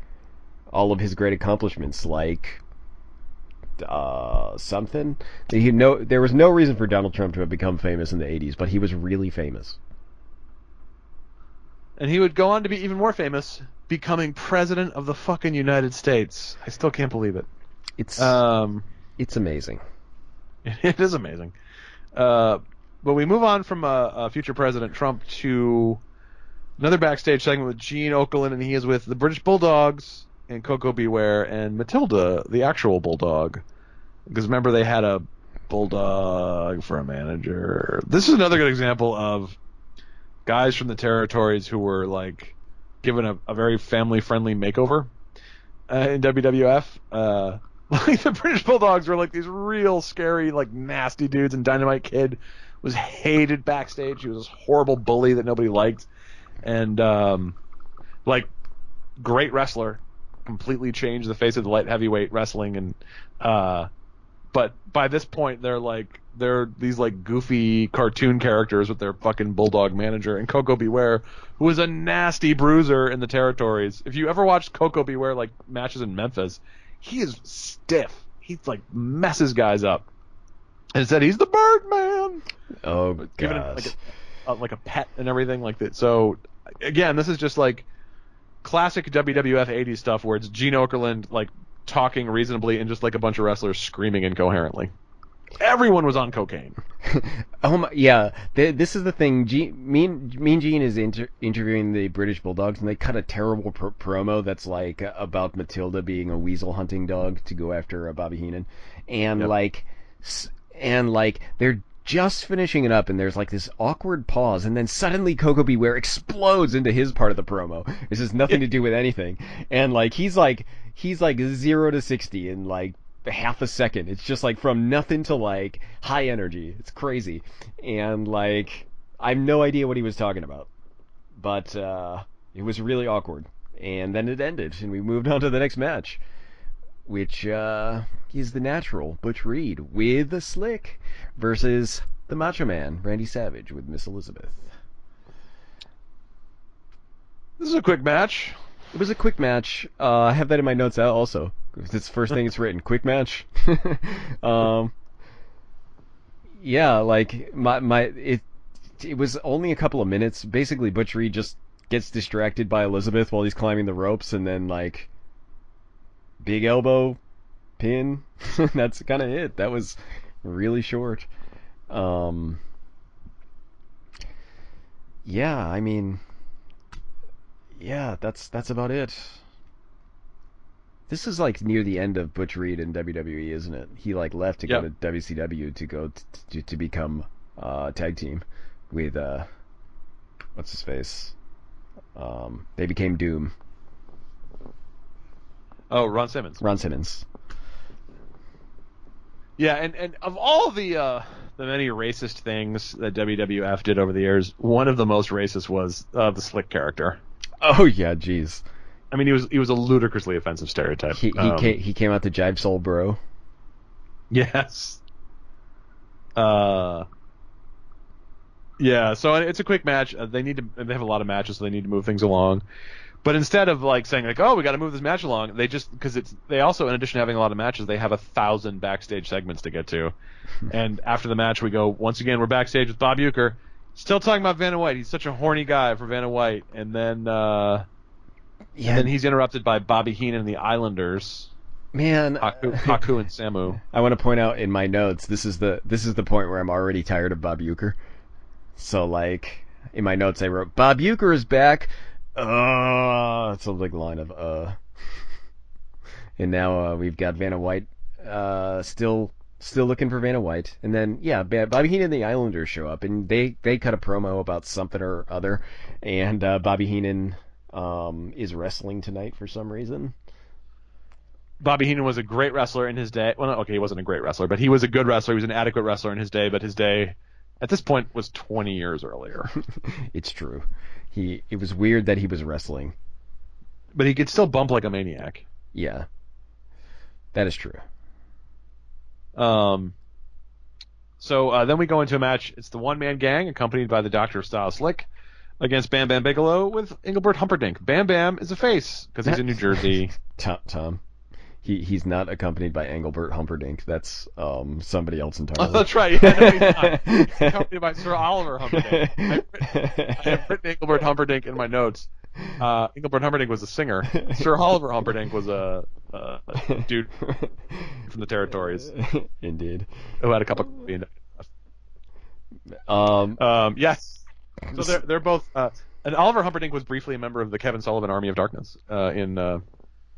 [SPEAKER 2] all of his great accomplishments, like something. There was no reason for Donald Trump to have become famous in the 80s, but he was really famous.
[SPEAKER 1] And he would go on to be even more famous, becoming president of the fucking United States. I still can't believe it.
[SPEAKER 2] It's amazing.
[SPEAKER 1] It is amazing. But we move on from future President Trump to another backstage segment with Gene Okerlund, and he is with the British Bulldogs and Coco Beware and Matilda, the actual Bulldog. Because remember, they had a Bulldog for a manager. This is another good example of guys from the territories who were like given a very family-friendly makeover in WWF. Like the British Bulldogs were like these real scary, like nasty dudes, and Dynamite Kid was hated backstage. He was this horrible bully that nobody liked, and like great wrestler, completely changed the face of the light heavyweight wrestling, and but by this point they're these like goofy cartoon characters with their fucking bulldog manager and Coco Beware, who is a nasty bruiser in the territories. If you ever watched Coco Beware like matches in Memphis, he is stiff. He like messes guys up. And said he's the Birdman.
[SPEAKER 2] Oh,
[SPEAKER 1] giving him
[SPEAKER 2] gosh.
[SPEAKER 1] like a pet and everything like that. So again, this is just like classic WWF 80s stuff where it's Gene Okerlund like talking reasonably and just like a bunch of wrestlers screaming incoherently. Everyone was on cocaine.
[SPEAKER 2] Oh my, yeah. This is the thing. Mean Gene is interviewing the British Bulldogs, and they cut a terrible promo that's like about Matilda being a weasel hunting dog to go after Bobby Heenan, and like they're just finishing it up, and there's like this awkward pause, and then suddenly Coco Beware explodes into his part of the promo. This has nothing to do with anything, and like he's like 0 to 60 in like half a second. It's just like from nothing to like high energy. It's crazy, and like I have no idea what he was talking about, but it was really awkward. And then it ended, and we moved on to the next match, which is the Natural, Butch Reed with the Slick versus the Macho Man, Randy Savage, with Miss Elizabeth.
[SPEAKER 1] This is a quick match.
[SPEAKER 2] It was a quick match. I have that in my notes out also. It's the first thing it's written. Quick match. Yeah, like it was only a couple of minutes. Basically, Butch Reed just gets distracted by Elizabeth while he's climbing the ropes, and then like big elbow pin. That's kind of it. That was really short. Yeah, I mean, yeah, that's about it. This is like near the end of Butch Reed in WWE, isn't it? He like left to go to WCW to go to become tag team with what's his face? They became Doom.
[SPEAKER 1] Oh, Ron Simmons.
[SPEAKER 2] Ron Simmons.
[SPEAKER 1] Yeah, and of all the many racist things that WWF did over the years, one of the most racist was the Slick character.
[SPEAKER 2] Oh yeah, jeez.
[SPEAKER 1] I mean, he was a ludicrously offensive stereotype.
[SPEAKER 2] He came out to Jive Soul Bro.
[SPEAKER 1] Yes. Yeah. So it's a quick match. They have a lot of matches, so they need to move things along. But instead of like saying like, oh, we got to move this match along, they also, in addition to having a lot of matches, they have 1,000 backstage segments to get to. And after the match, we go, once again, we're backstage with Bob Uecker, still talking about Vanna White. He's such a horny guy for Vanna White. And then, and then he's interrupted by Bobby Heenan and the Islanders.
[SPEAKER 2] Man,
[SPEAKER 1] Haku and Samu.
[SPEAKER 2] I want to point out in my notes, this is the point where I'm already tired of Bob Uecker. So like in my notes I wrote, Bob Uecker is back. It's a big line of and now we've got Vanna White still looking for Vanna White, and then Bobby Heenan and the Islanders show up, and they cut a promo about something or other, and Bobby Heenan is wrestling tonight for some reason.
[SPEAKER 1] Bobby Heenan was a great wrestler in his day. Well, okay, he wasn't a great wrestler, but he was a good wrestler. He was an adequate wrestler in his day, but his day at this point was 20 years earlier.
[SPEAKER 2] It's true. It was weird that he was wrestling.
[SPEAKER 1] But he could still bump like a maniac.
[SPEAKER 2] Yeah. That is true.
[SPEAKER 1] So then we go into a match. It's the one-man gang, accompanied by the Doctor of Style Slick, against Bam Bam Bigelow with Engelbert Humperdinck. Bam Bam is a face, because he's in New Jersey.
[SPEAKER 2] Tom. He's not accompanied by Engelbert Humperdinck. That's somebody else entirely.
[SPEAKER 1] Oh, that's right. Yeah, no, he's not. He's accompanied by Sir Oliver Humperdinck. I have written Engelbert Humperdinck in my notes. Engelbert Humperdinck was a singer. Sir Oliver Humperdinck was a dude from the territories.
[SPEAKER 2] Indeed.
[SPEAKER 1] Who had a couple of yes. So they're both. And Oliver Humperdinck was briefly a member of the Kevin Sullivan Army of Darkness in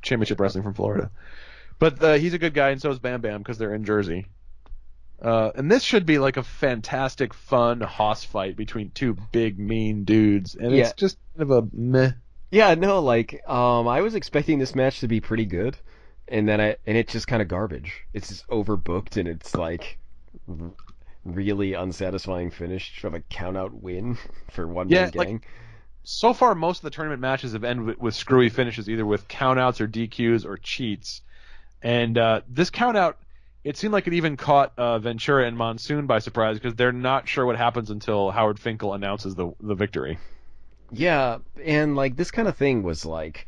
[SPEAKER 1] Championship Wrestling from Florida. But he's a good guy, and so is Bam Bam, because they're in Jersey. And this should be like a fantastic, fun hoss fight between two big, mean dudes. And it's just kind of a meh.
[SPEAKER 2] Yeah, no, like, I was expecting this match to be pretty good, and it's just kind of garbage. It's just overbooked, and it's like really unsatisfying finish of a count-out win for one-man gang.
[SPEAKER 1] Like, so far, most of the tournament matches have ended with screwy finishes, either with countouts or DQs or cheats. And this countout, it seemed like it even caught Ventura and Monsoon by surprise because they're not sure what happens until Howard Finkel announces the victory.
[SPEAKER 2] Yeah, and like this kind of thing was like,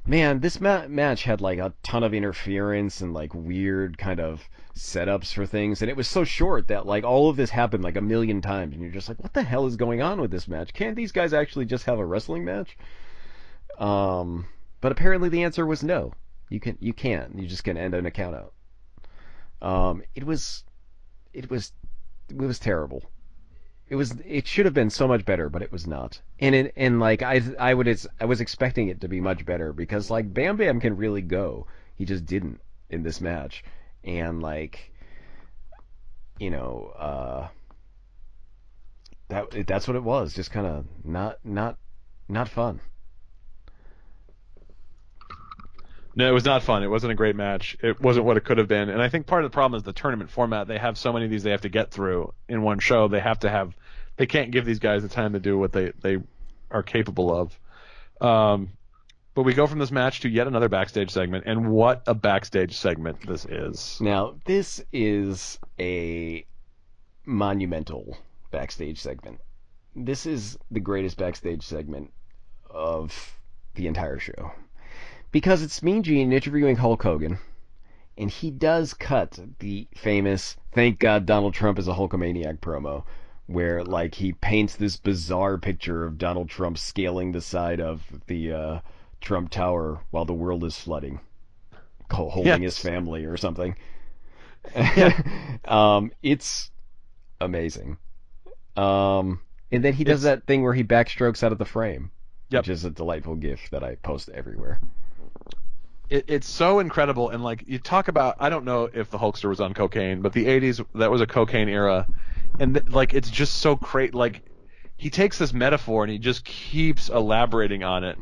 [SPEAKER 2] man, this match had like a ton of interference and like weird kind of setups for things, and it was so short that like all of this happened like a million times, and you're just like, what the hell is going on with this match? Can't these guys actually just have a wrestling match? But apparently the answer was no. You can't. You just can end an account out. It was it was it was terrible. It should have been so much better, but it was not. And like I was expecting it to be much better because like Bam Bam can really go. He just didn't in this match. And like you know, that's what it was. Just kind of not fun.
[SPEAKER 1] No, it was not fun. It wasn't a great match. It wasn't what it could have been. And I think part of the problem is the tournament format. They have so many of these they have to get through in one show. They can't give these guys the time to do what they are capable of. But we go from this match to yet another backstage segment, and what a backstage segment this is.
[SPEAKER 2] Now, this is a monumental backstage segment. This is the greatest backstage segment of the entire show. Because it's Mean Gene interviewing Hulk Hogan, and he does cut the famous "Thank God Donald Trump is a Hulkamaniac" promo, where like he paints this bizarre picture of Donald Trump scaling the side of the Trump Tower while the world is flooding, holding his family or something. It's amazing. And then he does that thing where he backstrokes out of the frame, which is a delightful gif that I post everywhere.
[SPEAKER 1] It's so incredible, and like you talk about, I don't know if the Hulkster was on cocaine, but the '80s, that was a cocaine era, and like it's just so crazy. Like he takes this metaphor and he just keeps elaborating on it,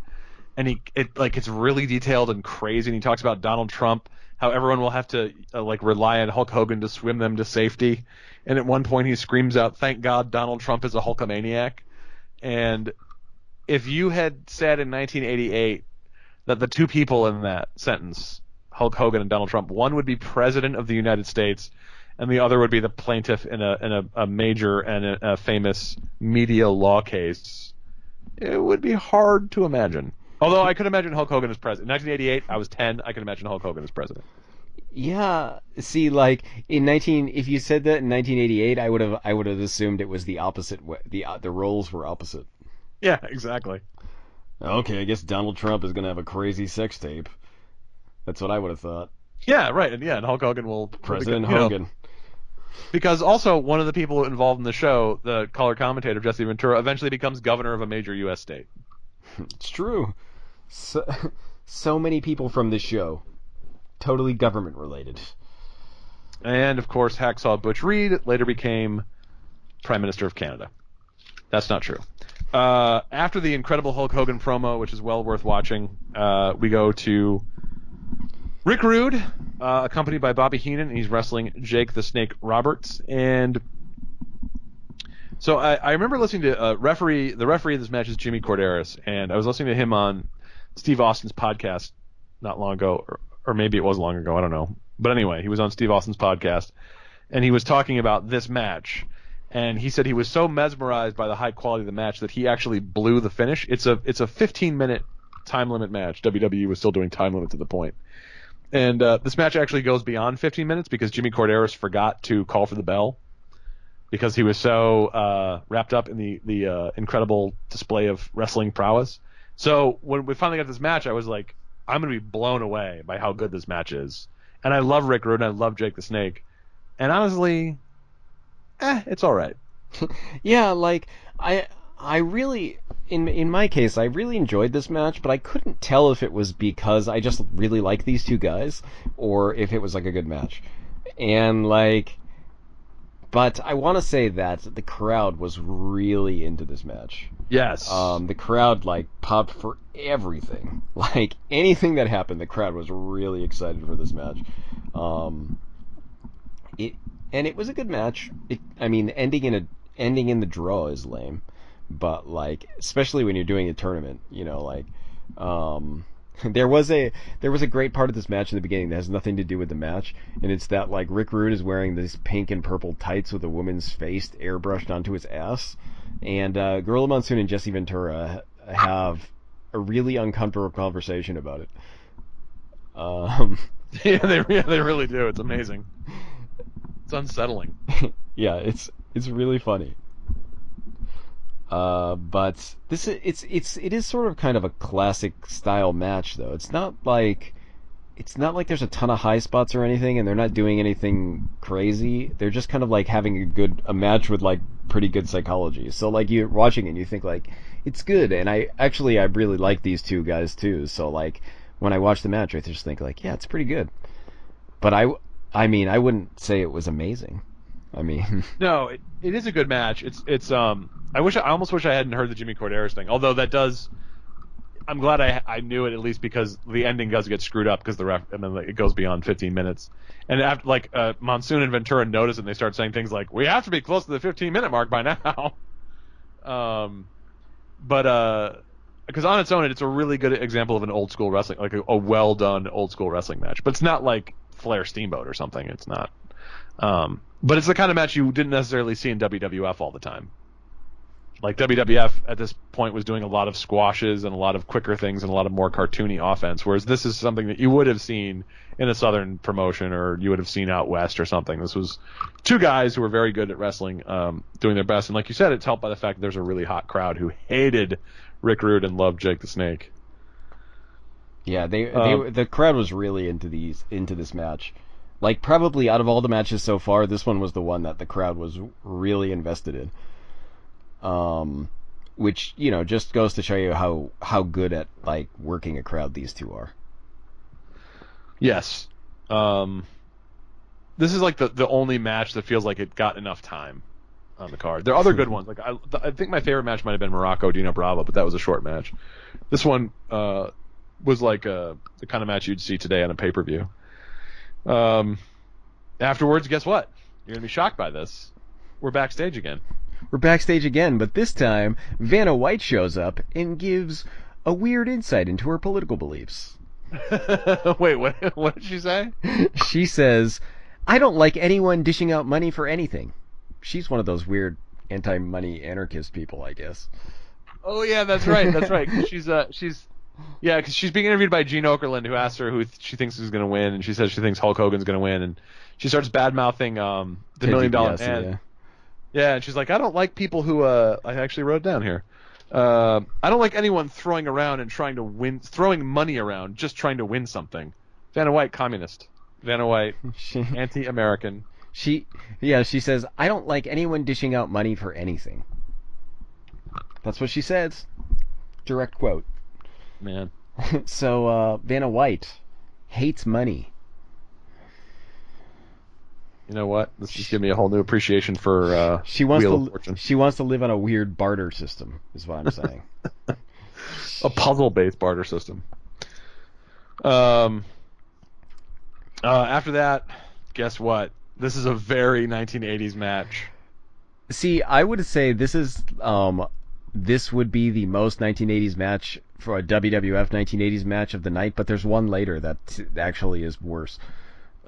[SPEAKER 1] and it's really detailed and crazy. And he talks about Donald Trump, how everyone will have to like rely on Hulk Hogan to swim them to safety, and at one point he screams out, "Thank God Donald Trump is a Hulkamaniac," and if you had said in 1988 that the two people in that sentence, Hulk Hogan and Donald Trump, one would be president of the United States, and the other would be the plaintiff in a major and a famous media law case, it would be hard to imagine. Although I could imagine Hulk Hogan as president. In 1988, I was 10. I could imagine Hulk Hogan as president.
[SPEAKER 2] Yeah, see, like if you said that in 1988, I would have assumed it was the opposite way. The roles were opposite.
[SPEAKER 1] Yeah, exactly.
[SPEAKER 2] Okay, I guess Donald Trump is gonna have a crazy sex tape. That's what I would have thought.
[SPEAKER 1] Yeah, right, and Hulk Hogan will
[SPEAKER 2] President Hogan.
[SPEAKER 1] Because also one of the people involved in the show, the color commentator Jesse Ventura, eventually becomes governor of a major U.S. state.
[SPEAKER 2] It's true. So many people from this show, totally government related.
[SPEAKER 1] And of course, Hacksaw Butch Reed later became Prime Minister of Canada. That's not true. After the incredible Hulk Hogan promo, which is well worth watching, we go to Rick Rude, accompanied by Bobby Heenan, and he's wrestling Jake the Snake Roberts. And so I remember listening to the referee of this match is Jimmy Corderas, and I was listening to him on Steve Austin's podcast not long ago, or maybe it was long ago, I don't know. But anyway, he was on Steve Austin's podcast, and he was talking about this match. And he said he was so mesmerized by the high quality of the match that he actually blew the finish. It's a 15-minute time limit match. WWE was still doing time limits at the point. And this match actually goes beyond 15 minutes because Jimmy Corderas forgot to call for the bell because he was so wrapped up in the incredible display of wrestling prowess. So when we finally got this match, I was like, I'm going to be blown away by how good this match is. And I love Rick Rude and I love Jake the Snake. And honestly, it's all right.
[SPEAKER 2] Yeah, like I really in my case I really enjoyed this match, but I couldn't tell if it was because I just really like these two guys or if it was like a good match. And like but I want to say that the crowd was really into this match.
[SPEAKER 1] Yes.
[SPEAKER 2] The crowd like popped for everything. Like anything that happened, the crowd was really excited for this match. It was a good match. Ending in the draw is lame, but like especially when you're doing a tournament, There was a great part of this match in the beginning that has nothing to do with the match, and it's that like Rick Rude is wearing these pink and purple tights with a woman's face airbrushed onto his ass, and Gorilla Monsoon and Jesse Ventura have a really uncomfortable conversation about it.
[SPEAKER 1] Yeah, they really do. It's amazing. It's unsettling.
[SPEAKER 2] Yeah, it's really funny. But it is sort of kind of a classic style match though. It's not like there's a ton of high spots or anything, and they're not doing anything crazy. They're just kind of like having a match with like pretty good psychology. So like you're watching it and you think like it's good, and I really like these two guys too. So like when I watch the match, I just think like yeah, it's pretty good. But I mean I wouldn't say it was amazing. I mean
[SPEAKER 1] no, it is a good match. It's I almost wish I hadn't heard the Jimmy Corderas thing. Although that does, I'm glad I knew it at least because the ending does get screwed up because the ref, and then it goes beyond 15 minutes. And after like Monsoon and Ventura notice it, and they start saying things like, "We have to be close to the 15-minute mark by now." But because on its own, it's a really good example of an old school wrestling, like a well done old school wrestling match. But it's not like Flair Steamboat or something. It's not. But it's the kind of match you didn't necessarily see in WWF all the time. Like WWF at this point was doing a lot of squashes and a lot of quicker things and a lot of more cartoony offense, whereas this is something that you would have seen in a Southern promotion or you would have seen out West or something. This was two guys who were very good at wrestling, doing their best. And like you said, it's helped by the fact that there's a really hot crowd who hated Rick Rude and loved Jake the Snake.
[SPEAKER 2] Yeah, the crowd was really into this match. Like probably out of all the matches so far, this one was the one that the crowd was really invested in. Which, you know, just goes to show you how good at like working a crowd these two are.
[SPEAKER 1] Yes. This is like the only match that feels like it got enough time on the card. There are other good ones. Like I think my favorite match might have been Morocco Dino Bravo, but that was a short match. This one was like the kind of match you'd see today on a pay-per-view. Afterwards, guess what? You're gonna be shocked by this. We're backstage again.
[SPEAKER 2] We're backstage again, but this time Vanna White shows up and gives a weird insight into her political beliefs.
[SPEAKER 1] Wait, what did she say?
[SPEAKER 2] She says, "I don't like anyone dishing out money for anything." She's one of those weird anti-money anarchist people, I guess.
[SPEAKER 1] Oh yeah, that's right. That's right. Because she's being interviewed by Gene Okerlund, who asks her who she thinks is going to win, and she says she thinks Hulk Hogan's going to win, and she starts bad-mouthing the $1 Million Man.
[SPEAKER 2] Yeah.
[SPEAKER 1] Yeah, and she's like, I don't like people who, I actually wrote it down here. I don't like anyone throwing around and trying to win, throwing money around, just trying to win something. Vanna White, communist. Vanna White, anti-American.
[SPEAKER 2] She says, "I don't like anyone dishing out money for anything." That's what she says. Direct quote.
[SPEAKER 1] Man.
[SPEAKER 2] So, Vanna White hates money.
[SPEAKER 1] You know what? This just gave me a whole new appreciation for
[SPEAKER 2] Wheel of Fortune. She wants to live on a weird barter system, is what I'm saying.
[SPEAKER 1] A puzzle-based barter system. After that, guess what? This is a very 1980s match.
[SPEAKER 2] See, I would say this would be the most 1980s match for a WWF 1980s match of the night, but there's one later that actually is worse.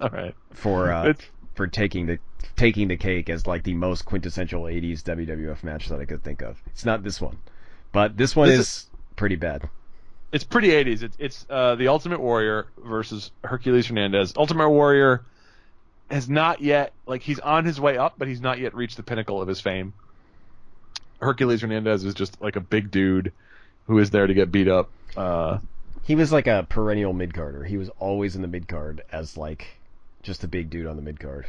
[SPEAKER 1] All right.
[SPEAKER 2] For taking the cake as like the most quintessential 80s WWF match that I could think of. It's not this one, but this one is pretty bad.
[SPEAKER 1] It's pretty 80s. It's the Ultimate Warrior versus Hercules Hernandez. Ultimate Warrior has not yet, like, he's on his way up, but he's not yet reached the pinnacle of his fame. Hercules Hernandez is just like a big dude who is there to get beat up.
[SPEAKER 2] He was like a perennial mid-carder. He was always in the mid-card as like just a big dude on the mid-card.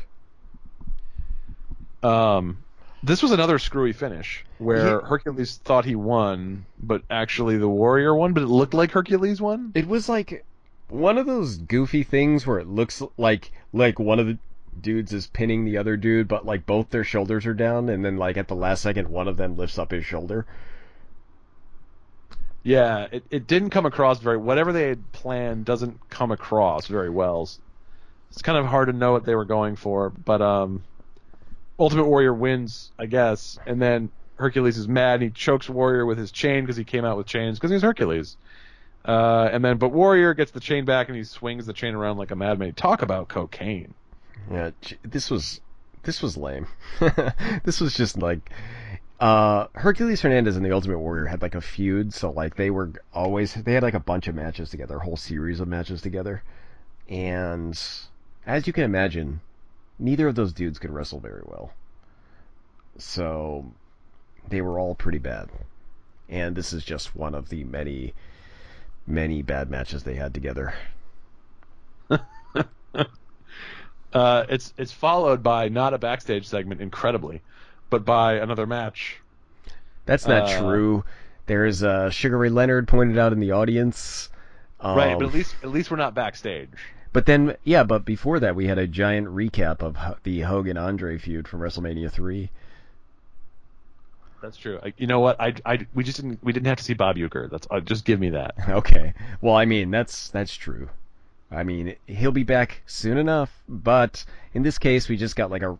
[SPEAKER 1] This was another screwy finish where Hercules thought he won, but actually the Warrior won, but it looked like Hercules won.
[SPEAKER 2] It was like one of those goofy things where it looks like one of the dudes is pinning the other dude, but like both their shoulders are down, and then like at the last second one of them lifts up his shoulder.
[SPEAKER 1] Yeah, it didn't come across whatever they had planned doesn't come across very well. It's kind of hard to know what they were going for, but Ultimate Warrior wins, I guess, and then Hercules is mad and he chokes Warrior with his chain because he came out with chains because he's Hercules. But Warrior gets the chain back and he swings the chain around like a madman. Talk about cocaine.
[SPEAKER 2] Yeah, this was lame. This was just like Hercules Hernandez and the Ultimate Warrior had like a feud, so like they had like a bunch of matches together, a whole series of matches together, and as you can imagine, neither of those dudes could wrestle very well, so they were all pretty bad, and this is just one of the many bad matches they had together.
[SPEAKER 1] It's followed by not a backstage segment, incredibly, but by another match.
[SPEAKER 2] That's not true. There's Sugar Ray Leonard pointed out in the audience.
[SPEAKER 1] Right, but at least we're not backstage.
[SPEAKER 2] But then, but before that, we had a giant recap of the Hogan Andre feud from WrestleMania 3.
[SPEAKER 1] That's true. You know what? We didn't have to see Bob Uecker. Just give me that.
[SPEAKER 2] Okay. Well, I mean, that's true. I mean, he'll be back soon enough, but in this case, we just got like a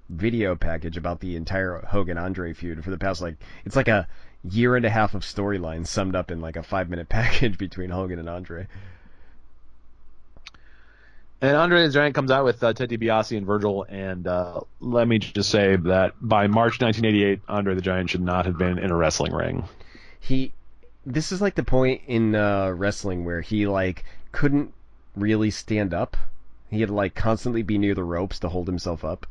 [SPEAKER 2] video package about the entire Hogan Andre feud for the past it's like a year and a half of storyline summed up in like a 5-minute package between Hogan and Andre.
[SPEAKER 1] And Andre the Giant comes out with Ted DiBiase and Virgil, and let me just say that by March 1988, Andre the Giant should not have been in a wrestling ring.
[SPEAKER 2] This is like the point in wrestling where he couldn't really stand up. He had to constantly be near the ropes to hold himself up.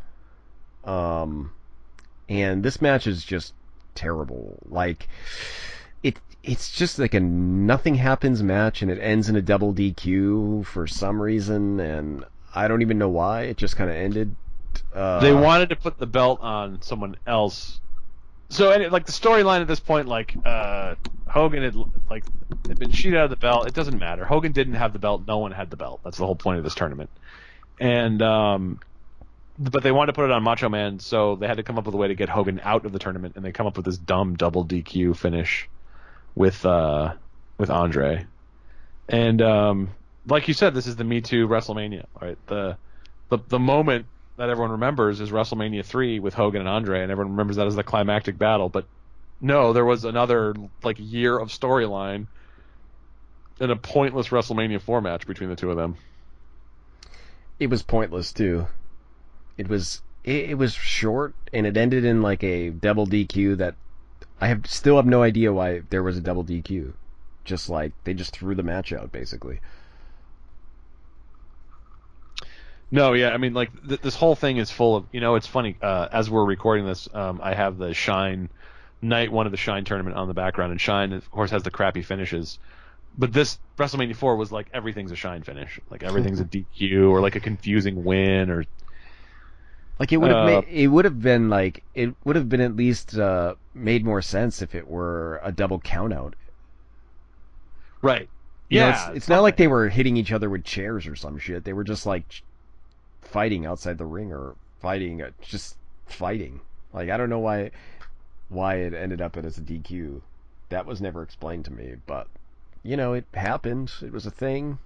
[SPEAKER 2] And this match is just terrible. It's just like a nothing happens match, and it ends in a double DQ for some reason, and I don't even know why. It just kind of ended.
[SPEAKER 1] They wanted to put the belt on someone else. So, the storyline at this point, Hogan had been cheated out of the belt. It doesn't matter. Hogan didn't have the belt. No one had the belt. That's the whole point of this tournament. And but they wanted to put it on Macho Man, so they had to come up with a way to get Hogan out of the tournament, and they come up with this dumb double DQ finish with Andre. And like you said, this is the Me Too WrestleMania, right? The moment that everyone remembers is WrestleMania 3 with Hogan and Andre, and everyone remembers that as the climactic battle. But no, there was another year of storyline and a pointless WrestleMania 4 match between the two of them.
[SPEAKER 2] It was pointless too. It was short, and it ended in a double DQ that I still have no idea why there was a double DQ. Just they just threw the match out basically.
[SPEAKER 1] No, yeah, I mean, this whole thing is full of, it's funny, as we're recording this, I have the Shine, night one of the Shine tournament on the background, and Shine, of course, has the crappy finishes, but this WrestleMania 4 was everything's a Shine finish, everything's a DQ, or a confusing win, or...
[SPEAKER 2] it would have been at least made more sense if it were a double countout.
[SPEAKER 1] Right.
[SPEAKER 2] Yeah. It's not like they were hitting each other with chairs or some shit. They were just fighting outside the ring, or just fighting. I don't know why it ended up as a DQ. That was never explained to me, but it happened. It was a thing.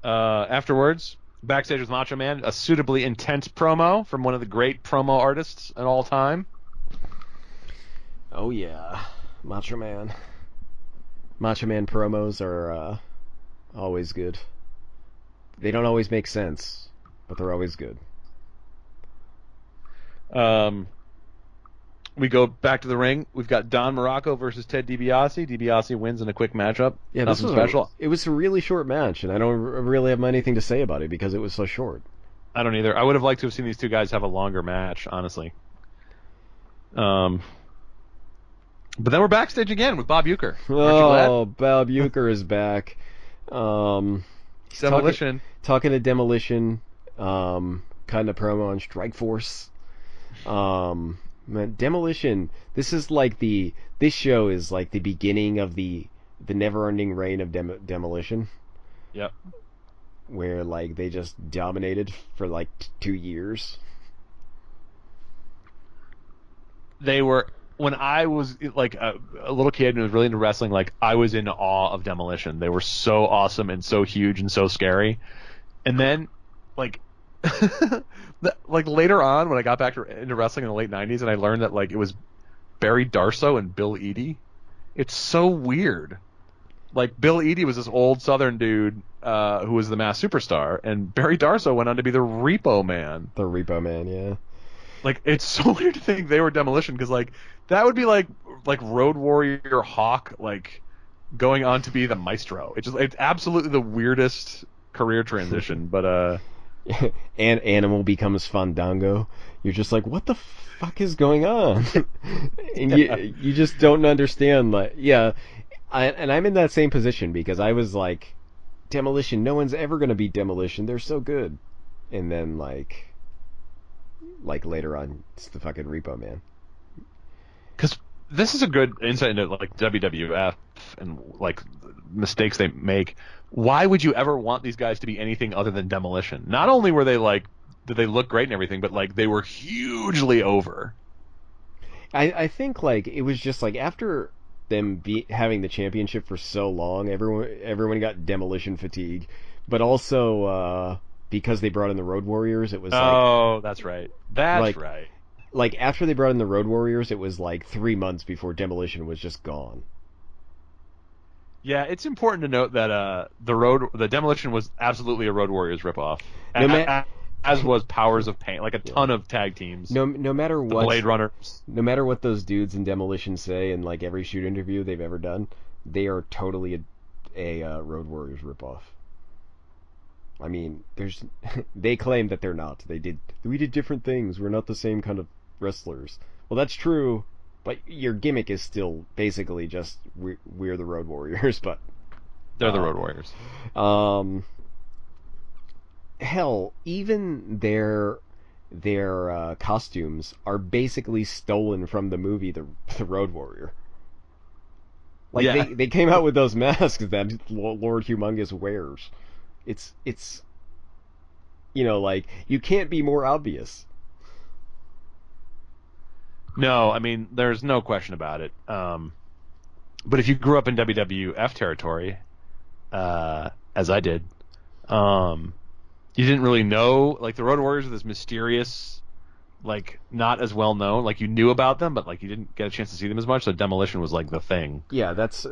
[SPEAKER 1] Afterwards, backstage with Macho Man, a suitably intense promo from one of the great promo artists of all time.
[SPEAKER 2] Oh yeah, Macho Man. Macho Man promos are always good. They don't always make sense, but they're always good.
[SPEAKER 1] We go back to the ring. We've got Don Morocco versus Ted DiBiase. DiBiase wins in a quick matchup.
[SPEAKER 2] Yeah, this was special. It was a really short match, and I don't really have anything to say about it because it was so short.
[SPEAKER 1] I don't either. I would have liked to have seen these two guys have a longer match, honestly. But then we're backstage again with Bob Uecker.
[SPEAKER 2] Oh, Bob Uecker is back.
[SPEAKER 1] Demolition.
[SPEAKER 2] Talking to Demolition. Kind of promo on Strikeforce. Man, Demolition. This show is the beginning of the never-ending reign of Demolition.
[SPEAKER 1] Yep.
[SPEAKER 2] Where they just dominated for 2 years.
[SPEAKER 1] They were, when I was a little kid and was really into wrestling, I was in awe of Demolition. They were so awesome and so huge and so scary. And then later on, when I got back into wrestling in the late 90s, and I learned that it was Barry Darsow and Bill Eadie. It's so weird. Like, Bill Eadie was this old Southern dude who was the Masked Superstar, and Barry Darsow went on to be the Repo Man.
[SPEAKER 2] The Repo Man, yeah.
[SPEAKER 1] Like, it's so weird to think they were Demolition, because, like, that would be like Road Warrior Hawk, like, going on to be the Maestro. It's absolutely the weirdest career transition, but
[SPEAKER 2] and Animal becomes Fandango. You're just like, what the fuck is going on? And you just don't understand. Like, yeah, I'm in that same position because I was like, Demolition. No one's ever gonna beat Demolition. They're so good. And then like later on, it's the fucking Repo Man.
[SPEAKER 1] Because this is a good insight into like WWF and like mistakes they make. Why would you ever want these guys to be anything other than Demolition? Not only were they like, did they look great and everything, but like they were hugely over.
[SPEAKER 2] I think like it was just like after them having the championship for so long, everyone got Demolition fatigue, but also because they brought in the Road Warriors, it was like,
[SPEAKER 1] that's right. That's
[SPEAKER 2] like,
[SPEAKER 1] right.
[SPEAKER 2] Like after they brought in the Road Warriors, it was like 3 months before Demolition was just gone.
[SPEAKER 1] Yeah, it's important to note that the Demolition was absolutely a Road Warriors ripoff, as was Powers of Pain, like a ton of tag teams.
[SPEAKER 2] No matter what,
[SPEAKER 1] Blade Runners.
[SPEAKER 2] No matter what those dudes in Demolition say in like every shoot interview they've ever done, they are totally a Road Warriors ripoff. I mean, they claim that they're not. We did different things. We're not the same kind of wrestlers. Well, that's true, but your gimmick is still basically just we're the Road Warriors, but
[SPEAKER 1] they're the Road Warriors.
[SPEAKER 2] Hell, even their costumes are basically stolen from the movie The Road Warrior. Like they came out with those masks that Lord Humongous wears. It's like you can't be more obvious.
[SPEAKER 1] No, I mean there's no question about it. But if you grew up in WWF territory, as I did, you didn't really know, like the Road Warriors are this mysterious, like not as well known. Like you knew about them, but like you didn't get a chance to see them as much. So Demolition was like the thing.
[SPEAKER 2] Yeah, that's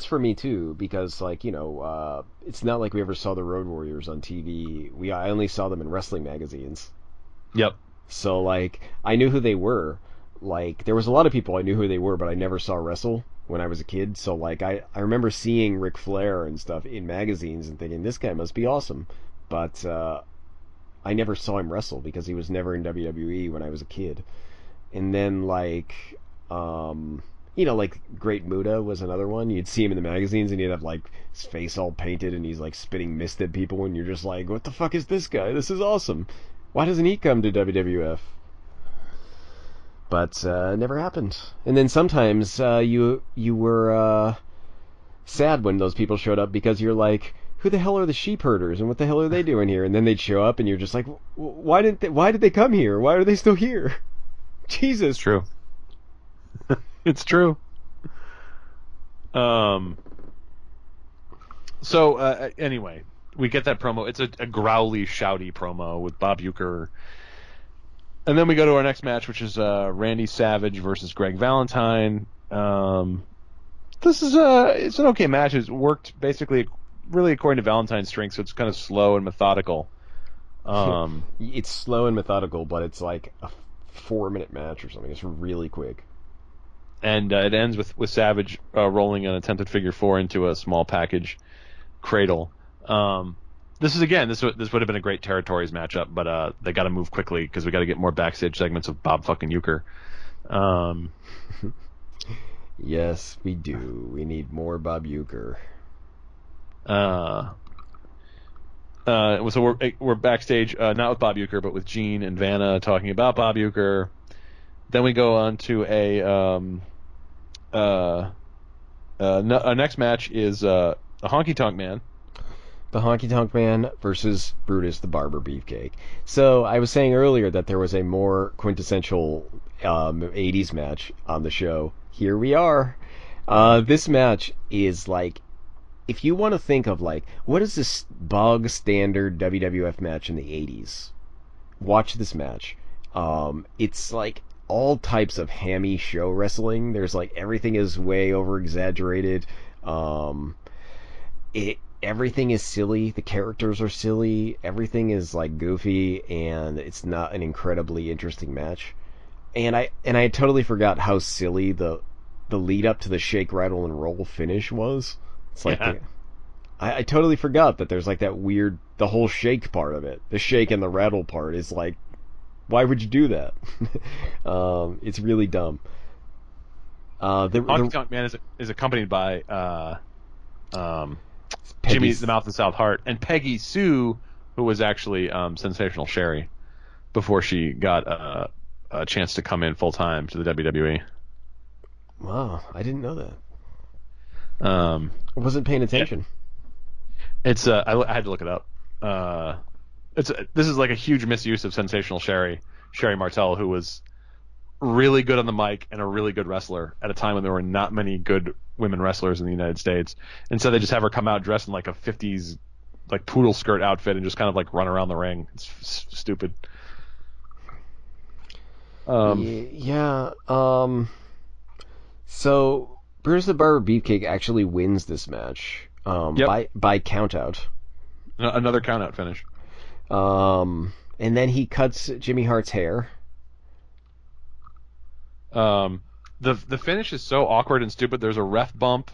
[SPEAKER 2] for me too, because like it's not like we ever saw the Road Warriors on TV. I only saw them in wrestling magazines.
[SPEAKER 1] Yep.
[SPEAKER 2] So like I knew who they were. Like there was a lot of people I knew who they were, but I never saw wrestle when I was a kid. So like I remember seeing Ric Flair and stuff in magazines and thinking this guy must be awesome. But I never saw him wrestle because he was never in WWE when I was a kid. And then like like Great Muta was another one. You'd see him in the magazines and he'd have like his face all painted and he's like spitting mist at people and you're just like, what the fuck is this guy? This is awesome. Why doesn't he come to WWF? But it never happened. And then sometimes you were sad when those people showed up because you're like, who the hell are the sheep herders and what the hell are they doing here? And then they'd show up and you're just like, why did they come here? Why are they still here? Jesus.
[SPEAKER 1] It's true. It's true. So anyway, we get that promo. It's a growly, shouty promo with Bob Uecker. And then we go to our next match, which is Randy Savage versus Greg Valentine. This is it's an okay match. It's worked basically really according to Valentine's strength, so it's kind of slow and methodical.
[SPEAKER 2] It's slow and methodical, but it's like a 4-minute match or something. It's really quick.
[SPEAKER 1] And it ends with Savage rolling an attempted figure 4 into a small package cradle. This would have been a great territories matchup, but they got to move quickly because we got to get more backstage segments of Bob fucking Uecker.
[SPEAKER 2] Yes, we do. We need more Bob Uecker.
[SPEAKER 1] So we're backstage, not with Bob Uecker, but with Gene and Vanna talking about Bob Uecker. Then we go on to our next match is a Honky Tonk Man.
[SPEAKER 2] The Honky Tonk Man versus Brutus the Barber Beefcake. So I was saying earlier that there was a more quintessential 80s match on the show. Here we are. This match is like, if you want to think of like, what is this bog standard WWF match in the 80s? Watch this match. It's like all types of hammy show wrestling. There's like everything is way over exaggerated. Um, everything is silly. The characters are silly. Everything is like goofy, and it's not an incredibly interesting match. And I totally forgot how silly the lead up to the shake, rattle, and roll finish was. It's like
[SPEAKER 1] Yeah.
[SPEAKER 2] I totally forgot that there's like that weird the whole shake part of it. The shake and the rattle part is like, why would you do that? It's really dumb.
[SPEAKER 1] Honky Tonk Man is accompanied by um, Jimmy
[SPEAKER 2] Peggy's
[SPEAKER 1] the Mouth and South Heart and Peggy Sue, who was actually Sensational Sherry before she got a chance to come in full time to the WWE.
[SPEAKER 2] Wow, I didn't know that.
[SPEAKER 1] Um,
[SPEAKER 2] I wasn't paying
[SPEAKER 1] yeah,
[SPEAKER 2] attention.
[SPEAKER 1] it's I had to look it up. This is like a huge misuse of Sensational Sherry Martel, who was really good on the mic and a really good wrestler at a time when there were not many good women wrestlers in the United States. And so they just have her come out dressed in like a 50s like poodle skirt outfit and just kind of like run around the ring. It's stupid. Um,
[SPEAKER 2] Yeah. So Brutus the Barber Beefcake actually wins this match.
[SPEAKER 1] yep,
[SPEAKER 2] By countout.
[SPEAKER 1] another count out finish.
[SPEAKER 2] And then he cuts Jimmy Hart's hair.
[SPEAKER 1] The finish is so awkward and stupid. There's a ref bump,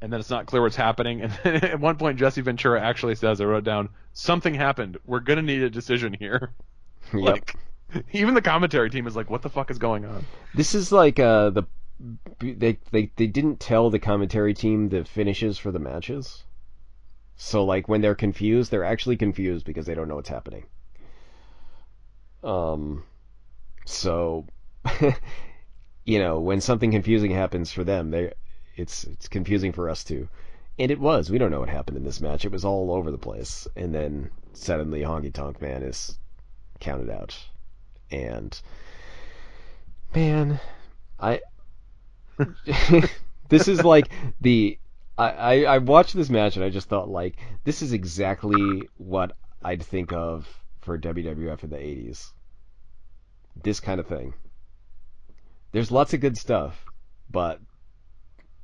[SPEAKER 1] and then it's not clear what's happening. And then at one point, Jesse Ventura actually says, "I wrote down something happened. We're gonna need a decision here."
[SPEAKER 2] Yep.
[SPEAKER 1] Like, even the commentary team is like, "What the fuck is going on?"
[SPEAKER 2] This is like they didn't tell the commentary team the finishes for the matches. So like when they're confused, they're actually confused because they don't know what's happening. Um so when something confusing happens for them, it's confusing for us too. And it was. We don't know what happened in this match. It was all over the place. And then suddenly Honky Tonk Man is counted out. And man, I this is like the I watched this match and I just thought like this is exactly what I'd think of for WWF in the 80s. This kind of thing. There's lots of good stuff, but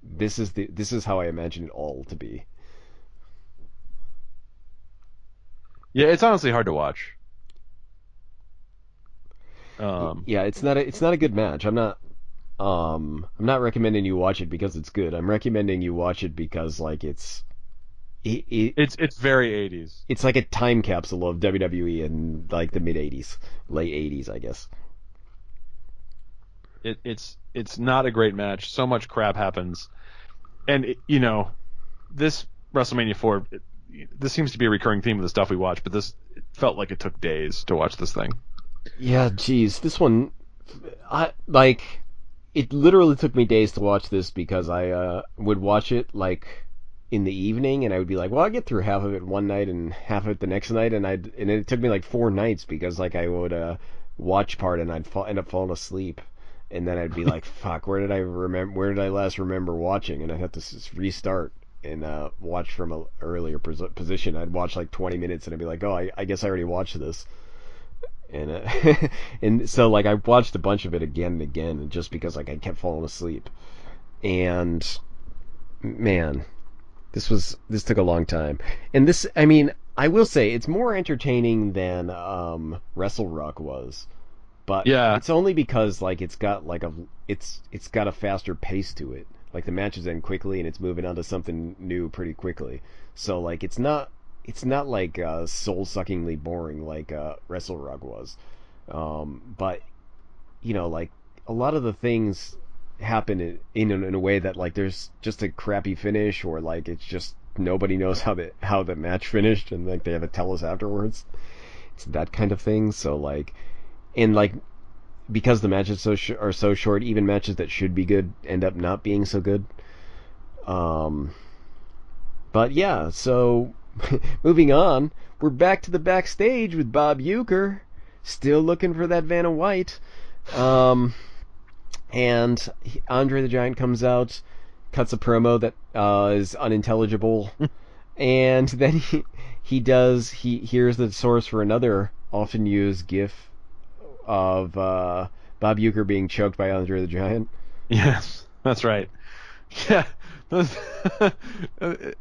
[SPEAKER 2] this is how I imagine it all to be.
[SPEAKER 1] Yeah, it's honestly hard to watch. Um,
[SPEAKER 2] Yeah, it's not a good match. I'm not recommending you watch it because it's good. I'm recommending you watch it because like
[SPEAKER 1] it's very 80s.
[SPEAKER 2] it's like a time capsule of WWE in like the mid 80s, late 80s, I guess.
[SPEAKER 1] It's not a great match. So much crap happens, and this WrestleMania 4. This seems to be a recurring theme of the stuff we watch, but this it felt like it took days to watch this thing.
[SPEAKER 2] Yeah, geez, this one, I like. It literally took me days to watch this because I would watch it like in the evening, and I would be like, well, I'll get through half of it one night and half of it the next night, and it took me like 4 nights because like I would watch part and end up falling asleep, and then I'd be like, fuck, where did I last remember watching, and I'd have to restart and watch from a earlier position. I'd watch like 20 minutes and I'd be like, oh, I guess I already watched this. And and so like I watched a bunch of it again and again just because like I kept falling asleep. And man, this took a long time. And this, I mean, I will say it's more entertaining than Wrestle Rock was. But
[SPEAKER 1] Yeah,
[SPEAKER 2] it's only because like it's got a faster pace to it. Like the matches end quickly and it's moving on to something new pretty quickly. So like it's not like soul-suckingly boring like Wrestle Rock was. But like a lot of the things happen in a way that like there's just a crappy finish, or like it's just nobody knows how the match finished, and like they have to tell us afterwards. It's that kind of thing. So like, and like because the matches are so short, even matches that should be good end up not being so good. Um, but yeah, so moving on, we're back to the backstage with Bob Uecker, still looking for that Vanna White. And Andre the Giant comes out, cuts a promo that is unintelligible, and then he hears the source for another often used GIF of Bob Uecker being choked by Andre the Giant.
[SPEAKER 1] Yes, that's right. Yeah,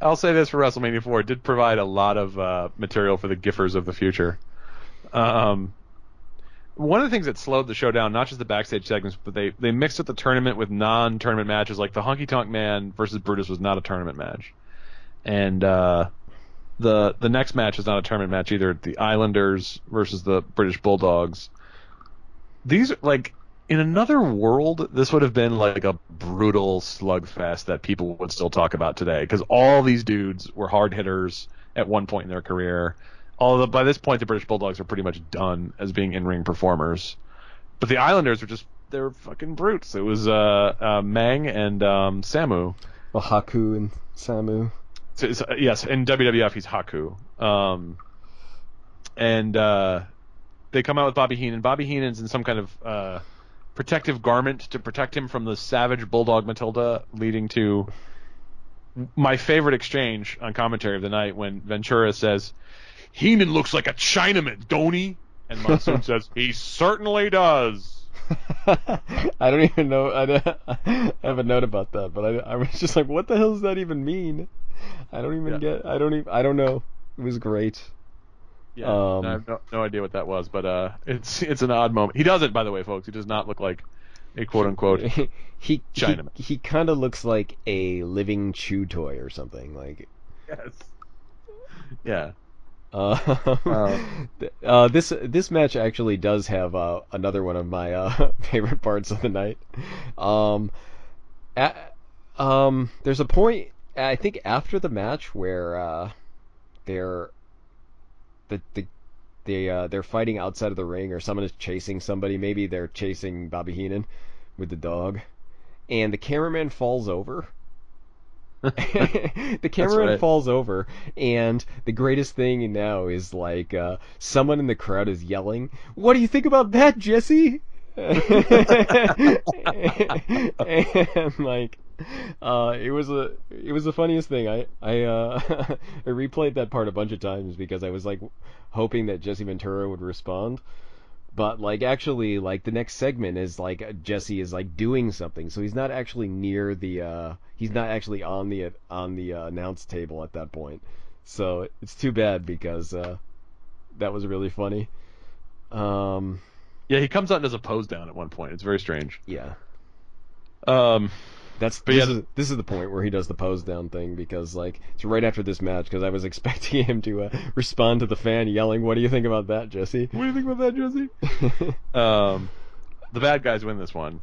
[SPEAKER 1] I'll say this for WrestleMania 4, it did provide a lot of material for the Giffers of the future. Um, One of the things that slowed the show down, not just the backstage segments, but they mixed up the tournament with non-tournament matches. Like the Honky Tonk Man versus Brutus was not a tournament match, and the next match is not a tournament match either. The Islanders versus the British Bulldogs. These, like, in another world, this would have been like a brutal slugfest that people would still talk about today, because all these dudes were hard hitters at one point in their career. Although by this point the British Bulldogs are pretty much done as being in-ring performers. But the Islanders they were fucking brutes. It was Mang and Samu.
[SPEAKER 2] Well, Haku and Samu.
[SPEAKER 1] Yes, in WWF he's Haku. And they come out with Bobby Heenan. Bobby Heenan's in some kind of protective garment to protect him from the savage Bulldog Matilda, leading to my favorite exchange on commentary of the night when Ventura says, "Heenan looks like a Chinaman, don't he?" And Monsoon says, "He certainly does."
[SPEAKER 2] I don't even know. I have a note about that, but I was just like, what the hell does that even mean? I don't even get. I don't know. It was great.
[SPEAKER 1] Yeah, I have no idea what that was, but it's an odd moment. He doesn't, by the way, folks. He does not look like a quote-unquote Chinaman.
[SPEAKER 2] He kind of looks like a living chew toy or something. Like,
[SPEAKER 1] yes. Yeah.
[SPEAKER 2] This match actually does have another one of my favorite parts of the night. There's a point, I think, after the match where they're fighting outside of the ring, or someone is chasing somebody. Maybe they're chasing Bobby Heenan with the dog, and the cameraman falls over. The cameraman falls over, and the greatest thing now is like someone in the crowd is yelling, "What do you think about that, Jesse?" And like it was the funniest thing. I replayed that part a bunch of times because I was like hoping that Jesse Ventura would respond. But like actually, like the next segment is like Jesse is like doing something, so he's not actually near the he's not actually on the announce table at that point. So it's too bad because that was really funny.
[SPEAKER 1] Yeah, he comes out and does a pose down at one point. It's very strange.
[SPEAKER 2] Yeah. This is the point where he does the pose down thing, because like it's right after this match, because I was expecting him to respond to the fan yelling, "What do you think about that, Jesse?"
[SPEAKER 1] What do you think about that, Jesse? The bad guys win this one.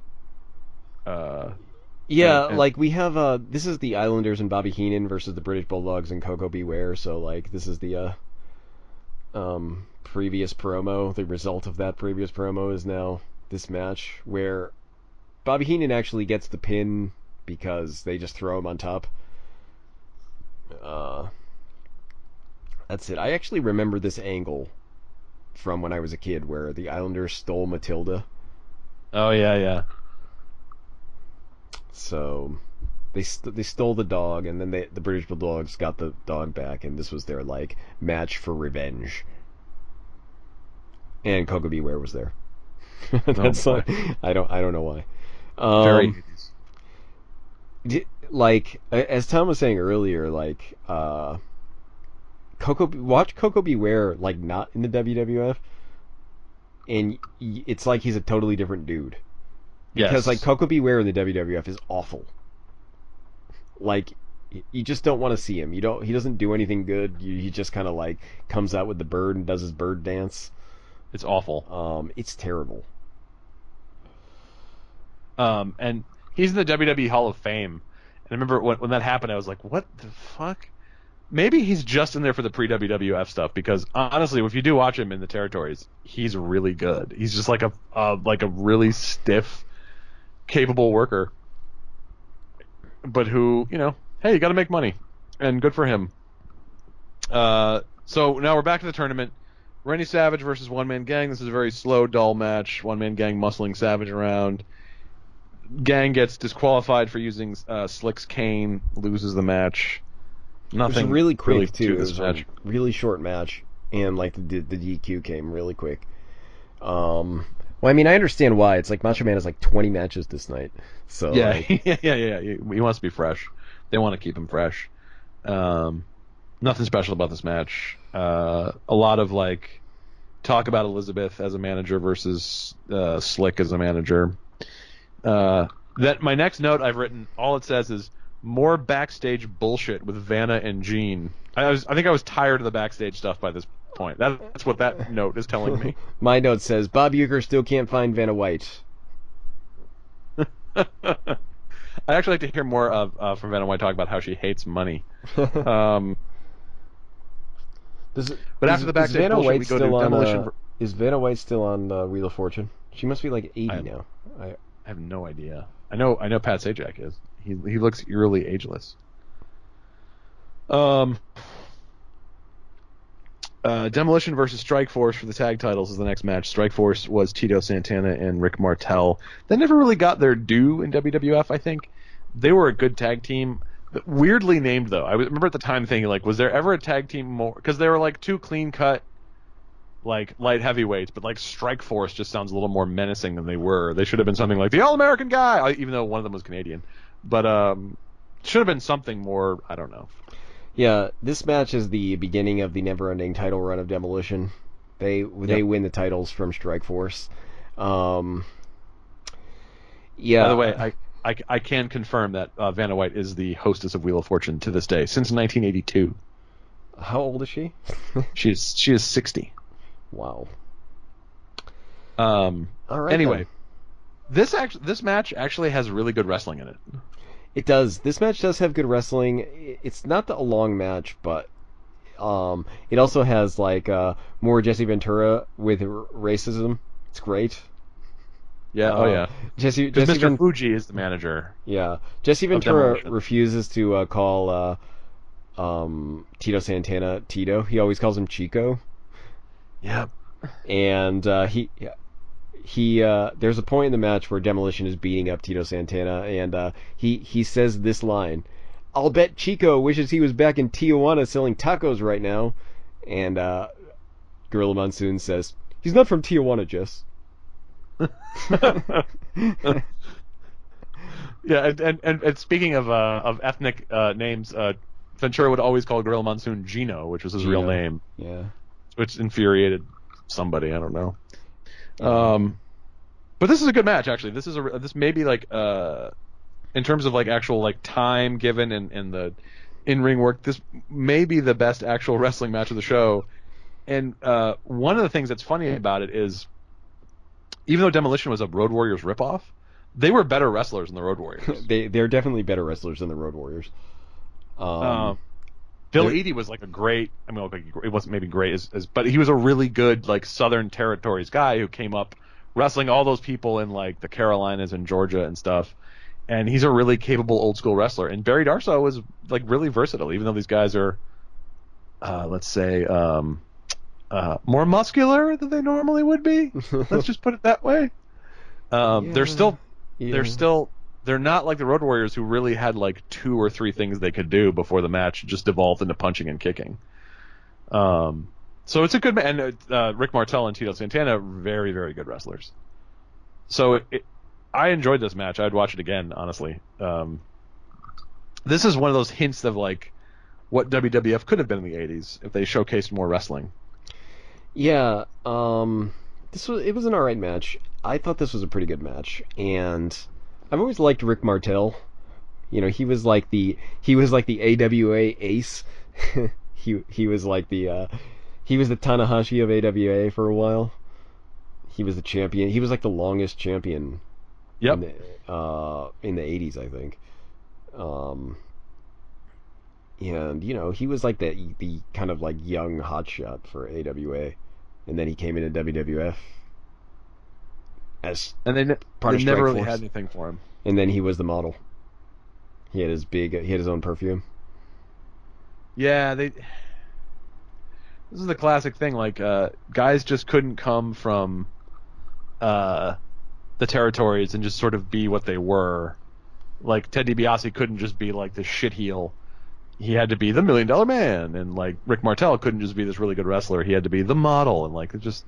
[SPEAKER 2] Like we have this is the Islanders and Bobby Heenan versus the British Bulldogs and Coco Beware. So like this is the previous promo. The result of that previous promo is now this match where Bobby Heenan actually gets the pin because they just throw him on top. That's it. I actually remember this angle from when I was a kid, where the Islanders stole Matilda.
[SPEAKER 1] Oh yeah.
[SPEAKER 2] So they stole the dog, and then the British Bulldogs got the dog back, and this was their like match for revenge. And Coco Beware was there. That's I don't know why.
[SPEAKER 1] Very.
[SPEAKER 2] Like as Tom was saying earlier, like watch Coco Beware like not in the WWF, and it's like he's a totally different dude. Because like Coco Beware in the WWF is awful. Like you just don't want to see him. He doesn't do anything good. He just kind of like comes out with the bird and does his bird dance.
[SPEAKER 1] It's awful.
[SPEAKER 2] It's terrible.
[SPEAKER 1] And he's in the WWE Hall of Fame. And I remember when that happened, I was like, what the fuck? Maybe he's just in there for the pre-WWF stuff, because honestly, if you do watch him in the territories, he's really good. He's just like a really stiff, capable worker, but who, hey, you got to make money, and good for him. So now we're back to the tournament. Randy Savage versus One Man Gang. This is a very slow, dull match. One Man Gang muscling Savage around. Gang gets disqualified for using Slick's cane, loses the match. Nothing.
[SPEAKER 2] It was really quick
[SPEAKER 1] really
[SPEAKER 2] too.
[SPEAKER 1] This
[SPEAKER 2] it was
[SPEAKER 1] match.
[SPEAKER 2] a really short match, and like the DQ came really quick. Well, I mean, I understand why. It's like Macho Man has like 20 matches this night, so
[SPEAKER 1] Yeah,
[SPEAKER 2] like,
[SPEAKER 1] yeah. He wants to be fresh. They want to keep him fresh. Um, Nothing special about this match. A lot of like talk about Elizabeth as a manager versus Slick as a manager. That my next note I've written, all it says is more backstage bullshit with Vanna and Gene. I think I was tired of the backstage stuff by this point. That's what that note is telling me.
[SPEAKER 2] my note says Bob Uecker still can't find Vanna White.
[SPEAKER 1] I'd actually like to hear more from Vanna White talk about how she hates money. Um, but after the backstage
[SPEAKER 2] Vanna
[SPEAKER 1] bullshit,
[SPEAKER 2] White
[SPEAKER 1] we go
[SPEAKER 2] still
[SPEAKER 1] to
[SPEAKER 2] on?
[SPEAKER 1] Demolition.
[SPEAKER 2] Is Vanna White still on Wheel of Fortune? She must be like 80
[SPEAKER 1] I,
[SPEAKER 2] now.
[SPEAKER 1] I have no idea. I know Pat Sajak is. He looks eerily ageless. Demolition versus Strikeforce for the tag titles is the next match. Strikeforce was Tito Santana and Rick Martel. They never really got their due in WWF, I think. They were a good tag team. Weirdly named, though. I remember at the time thinking, like, was there ever a tag team more... Because they were, like, two clean-cut, like, light heavyweights, but, like, Strikeforce just sounds a little more menacing than they were. They should have been something like the All-American Guy, even though one of them was Canadian. But, should have been something more, I don't know.
[SPEAKER 2] Yeah, this match is the beginning of the never-ending title run of Demolition. They win the titles from Strikeforce. Yeah.
[SPEAKER 1] By the way, I can confirm that Vanna White is the hostess of Wheel of Fortune to this day since 1982.
[SPEAKER 2] How old is she?
[SPEAKER 1] She is 60.
[SPEAKER 2] Wow.
[SPEAKER 1] All
[SPEAKER 2] right.
[SPEAKER 1] Anyway, this match actually has really good wrestling in it.
[SPEAKER 2] It does. This match does have good wrestling. It's not a long match, but it also has like more Jesse Ventura with racism. It's great.
[SPEAKER 1] Yeah. Yeah.
[SPEAKER 2] Jesse
[SPEAKER 1] Mr. Fuji is the manager.
[SPEAKER 2] Yeah. Jesse Ventura refuses to call Tito Santana Tito. He always calls him Chico.
[SPEAKER 1] Yep.
[SPEAKER 2] And he there's a point in the match where Demolition is beating up Tito Santana, and he says this line: "I'll bet Chico wishes he was back in Tijuana selling tacos right now." And Gorilla Monsoon says, "He's not from Tijuana, Jess."
[SPEAKER 1] Yeah, and speaking of ethnic names, Ventura would always call Gorilla Monsoon Gino, which was his real name.
[SPEAKER 2] Yeah.
[SPEAKER 1] Which infuriated somebody, I don't know. But this is a good match, actually. This may be like in terms of like actual like time given and the in-ring work, this may be the best actual wrestling match of the show. And one of the things that's funny about it is, even though Demolition was a Road Warriors ripoff, they were better wrestlers than the Road Warriors.
[SPEAKER 2] They're definitely better wrestlers than the Road Warriors.
[SPEAKER 1] Bill Eadie was like a great. I mean, it wasn't maybe great, but he was a really good like Southern Territories guy who came up wrestling all those people in like the Carolinas and Georgia and stuff. And he's a really capable old school wrestler. And Barry Darsow is like really versatile, even though these guys are, let's say, more muscular than they normally would be. Let's just put it that way. They're not like the Road Warriors, who really had like 2 or 3 things they could do before the match just devolved into punching and kicking. So it's a good and Rick Martel and Tito Santana, very, very good wrestlers. So I enjoyed this match. I'd watch it again, honestly. This is one of those hints of like what WWF could have been in the 80s if they showcased more wrestling.
[SPEAKER 2] Yeah, it was an alright match. I thought this was a pretty good match, and I've always liked Rick Martel. You know, he was like the AWA ace. he was like the Tanahashi of AWA for a while. He was the champion. He was like the longest champion.
[SPEAKER 1] Yep.
[SPEAKER 2] In the 80s, I think. And you know, he was like the kind of like young hotshot for AWA, and then he came into WWF as
[SPEAKER 1] they
[SPEAKER 2] part of
[SPEAKER 1] never really
[SPEAKER 2] Strikeforce.
[SPEAKER 1] had anything for him.
[SPEAKER 2] And then he was the model. He had his own perfume.
[SPEAKER 1] Yeah, this is the classic thing. Like guys just couldn't come from the territories and just sort of be what they were. Like Ted DiBiase couldn't just be like the shit heel he had to be the $1 Million Man, and like Rick Martel couldn't just be this really good wrestler. He had to be the model, and like it just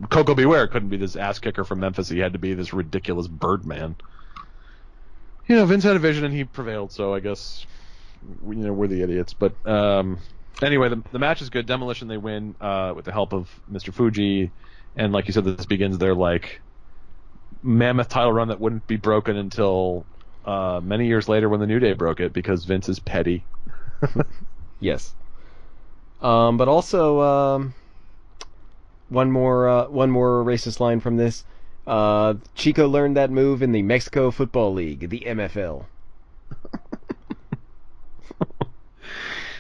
[SPEAKER 1] Coco Beware couldn't be this ass kicker from Memphis. He had to be this ridiculous Birdman. Vince had a vision and he prevailed. So I guess we're the idiots. But anyway, the match is good. Demolition, they win with the help of Mr. Fuji, and like you said, this begins their like mammoth title run that wouldn't be broken until many years later when the New Day broke it because Vince is petty.
[SPEAKER 2] Yes. But also one more racist line from this. Chico learned that move in the Mexico Football League, the MFL.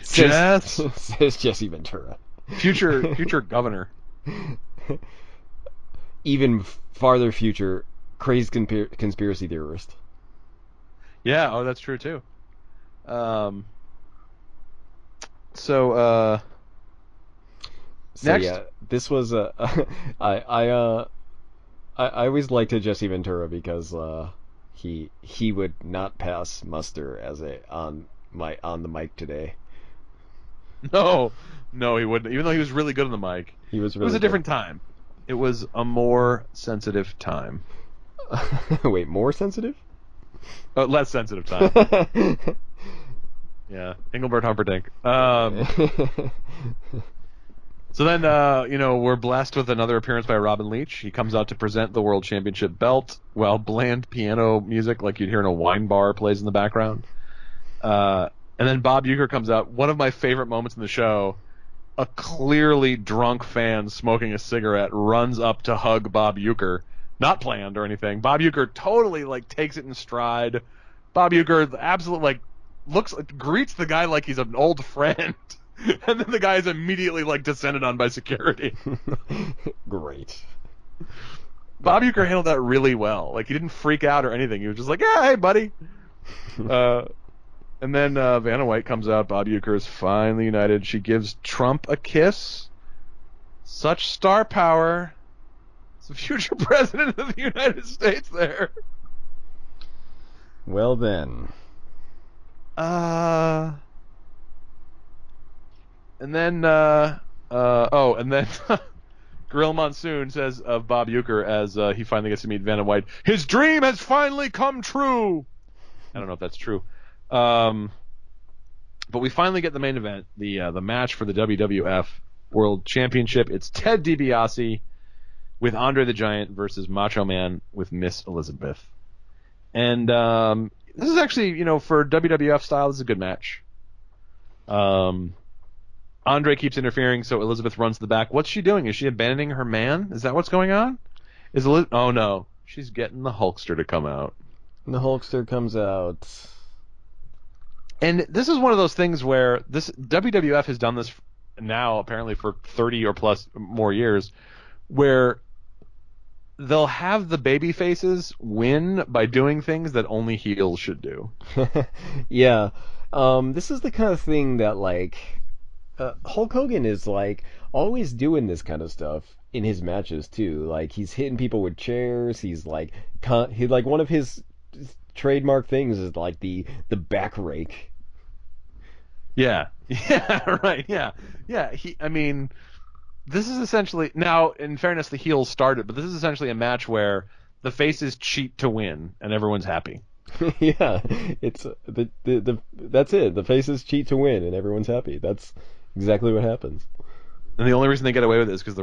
[SPEAKER 2] Says Jesse Ventura.
[SPEAKER 1] Future governor.
[SPEAKER 2] Even farther future, crazed conspiracy theorist.
[SPEAKER 1] Yeah, that's true too. So next,
[SPEAKER 2] yeah, this was I always liked Jesse Ventura because he would not pass muster on the mic today.
[SPEAKER 1] No, he wouldn't. Even though he was really good on the mic,
[SPEAKER 2] it was
[SPEAKER 1] a different time. It was a more sensitive time.
[SPEAKER 2] Wait, more sensitive?
[SPEAKER 1] Less sensitive time. Yeah, Engelbert Humperdinck. So then, we're blessed with another appearance by Robin Leach. He comes out to present the World Championship belt while bland piano music like you'd hear in a wine bar plays in the background. And then Bob Uecker comes out. One of my favorite moments in the show, a clearly drunk fan smoking a cigarette runs up to hug Bob Uecker. Not planned or anything. Bob Uecker totally takes it in stride. Bob Uecker absolutely greets the guy like he's an old friend. And then the guy is immediately descended on by security.
[SPEAKER 2] Great.
[SPEAKER 1] Bob Uecker handled that really well. He didn't freak out or anything. He was just like, yeah, hey, buddy. And then Vanna White comes out. Bob Uecker is finally united. She gives Trump a kiss. Such star power. It's the future president of the United States there.
[SPEAKER 2] Well then.
[SPEAKER 1] And then Gorilla Monsoon says of Bob Uecker as he finally gets to meet Vanna White, his dream has finally come true. I don't know if that's true. But we finally get the main event, the match for the WWF World Championship. It's Ted DiBiase with Andre the Giant versus Macho Man with Miss Elizabeth. And this is actually, for WWF style, this is a good match. Andre keeps interfering, so Elizabeth runs to the back. What's she doing? Is she abandoning her man? Is that what's going on? Oh no, she's getting the Hulkster to come out.
[SPEAKER 2] The Hulkster comes out.
[SPEAKER 1] And this is one of those things where this WWF has done this now apparently for 30 or plus more years, where they'll have the baby faces win by doing things that only heels should do.
[SPEAKER 2] Yeah. This is the kind of thing that Hulk Hogan is always doing this kind of stuff in his matches too. He's hitting people with chairs. He's one of his trademark things is the back rake.
[SPEAKER 1] Yeah. Yeah, right. Yeah. Yeah, this is essentially, now in fairness the heels started, but this is essentially a match where the faces cheat to win and everyone's happy.
[SPEAKER 2] Yeah. It's that's it. The faces cheat to win and everyone's happy. That's exactly what happens.
[SPEAKER 1] And the only reason they get away with it is because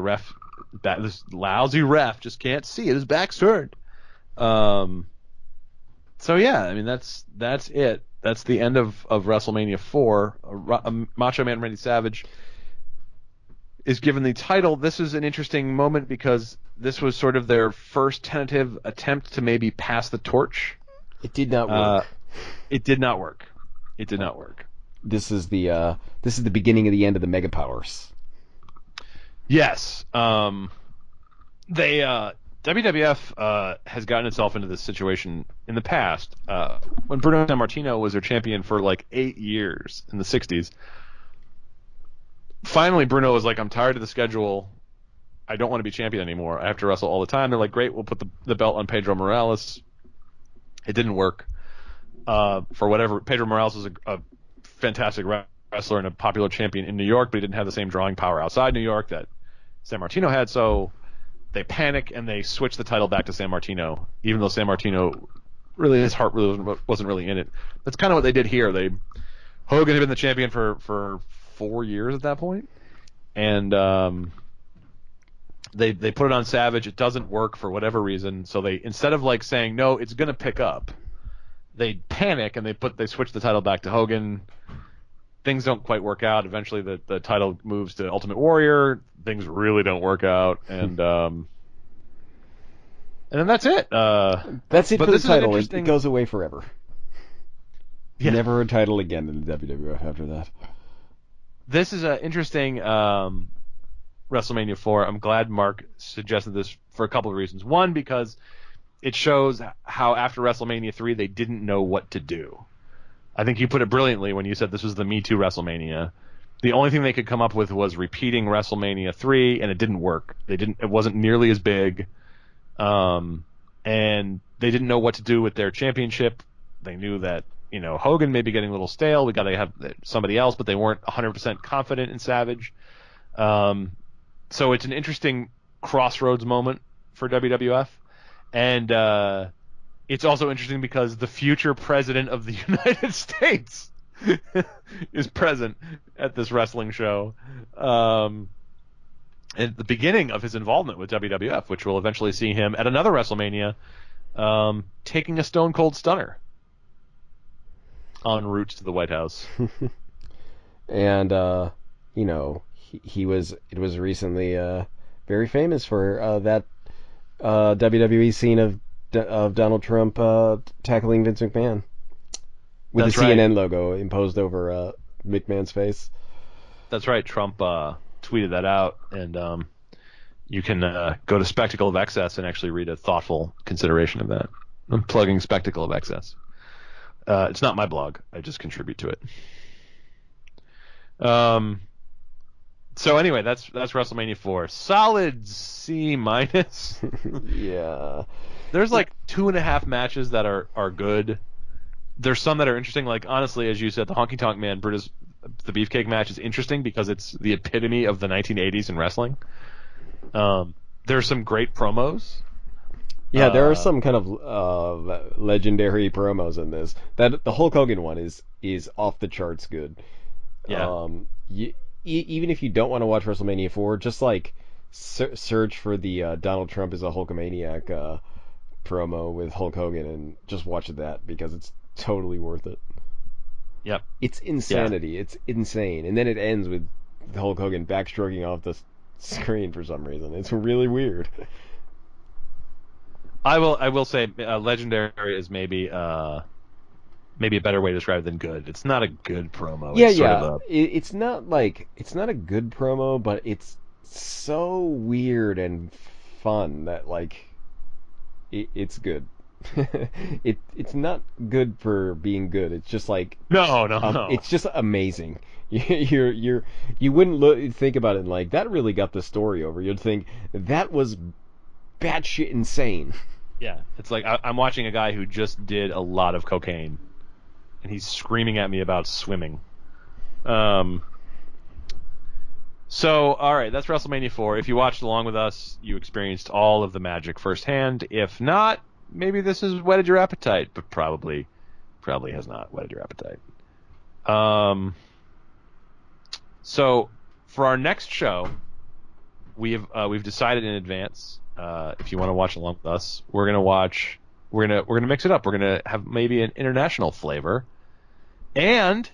[SPEAKER 1] this lousy ref just can't see it. His back's turned. So yeah, that's it. That's the end of WrestleMania 4. Macho Man Randy Savage is given the title. This is an interesting moment because this was sort of their first tentative attempt to maybe pass the torch.
[SPEAKER 2] It did not work.
[SPEAKER 1] It did not work.
[SPEAKER 2] This is the beginning of the end of the Mega Powers.
[SPEAKER 1] Yes. WWF has gotten itself into this situation in the past. When Bruno Sammartino was their champion for 8 years in the 60s, finally Bruno was like, I'm tired of the schedule. I don't want to be champion anymore. I have to wrestle all the time. They're like, great, we'll put the belt on Pedro Morales. It didn't work. For whatever, Pedro Morales was a fantastic wrestler and a popular champion in New York, but he didn't have the same drawing power outside New York that San Martino had. So they panic and they switch the title back to San Martino, even though San Martino really his heart really wasn't really in it. That's kind of what they did here. Hogan had been the champion for 4 years at that point, and they put it on Savage. It doesn't work for whatever reason. So they, instead of like saying no, it's gonna pick up, they panic and they switch the title back to Hogan. Things don't quite work out. Eventually, the title moves to Ultimate Warrior. Things really don't work out, and then that's it.
[SPEAKER 2] That's it for the title. It goes away forever.
[SPEAKER 1] Yeah.
[SPEAKER 2] Never a title again in the WWF after that.
[SPEAKER 1] This is an interesting WrestleMania 4. I'm glad Mark suggested this for a couple of reasons. One, because it shows how after WrestleMania 3 they didn't know what to do. I think you put it brilliantly when you said this was the Me Too WrestleMania. The only thing they could come up with was repeating WrestleMania 3, and it didn't work. It wasn't nearly as big, and they didn't know what to do with their championship. They knew that, Hogan may be getting a little stale. We got to have somebody else, but they weren't 100% confident in Savage. So it's an interesting crossroads moment for WWF, and it's also interesting because the future president of the United States is present at this wrestling show. At the beginning of his involvement with WWF, which will eventually see him at another WrestleMania taking a Stone Cold Stunner en route to the White House.
[SPEAKER 2] And, it was recently very famous for that WWE scene of Donald Trump tackling Vince McMahon with the CNN logo imposed over McMahon's face.
[SPEAKER 1] That's right. Trump tweeted that out, and you can go to Spectacle of Excess and actually read a thoughtful consideration of that. I'm plugging Spectacle of Excess. It's not my blog. I just contribute to it. So anyway, that's WrestleMania 4. Solid C-.
[SPEAKER 2] Yeah.
[SPEAKER 1] There's like 2.5 matches that are good. There's some that are interesting. Like, honestly, as you said, the Honky Tonk Man Brutus the Beefcake match is interesting because it's the epitome of the 1980s in wrestling. There's some great promos.
[SPEAKER 2] Yeah, there are some kind of legendary promos in this. That the Hulk Hogan one is off the charts good.
[SPEAKER 1] Yeah.
[SPEAKER 2] Even if you don't want to watch WrestleMania 4, just like search for the Donald Trump is a Hulkamaniac promo with Hulk Hogan and just watch that because it's totally worth it.
[SPEAKER 1] Yep.
[SPEAKER 2] It's insanity. Yeah. It's insane. And then it ends with Hulk Hogan backstroking off the screen for some reason. It's really weird.
[SPEAKER 1] I will say legendary is maybe a better way to describe it than good. It's not a good promo.
[SPEAKER 2] It's not a good promo, but it's so weird and fun that it's good. It's not good for being good. It's just like
[SPEAKER 1] no.
[SPEAKER 2] It's just amazing. You wouldn't think about it and that really got the story over. You'd think that was batshit insane.
[SPEAKER 1] Yeah, it's like I'm watching a guy who just did a lot of cocaine, and he's screaming at me about swimming. So, all right, that's WrestleMania 4. If you watched along with us, you experienced all of the magic firsthand. If not, maybe this has whetted your appetite, but probably has not whetted your appetite. So, for our next show, we've decided in advance. If you want to watch along with us, we're gonna mix it up. We're gonna have maybe an international flavor, and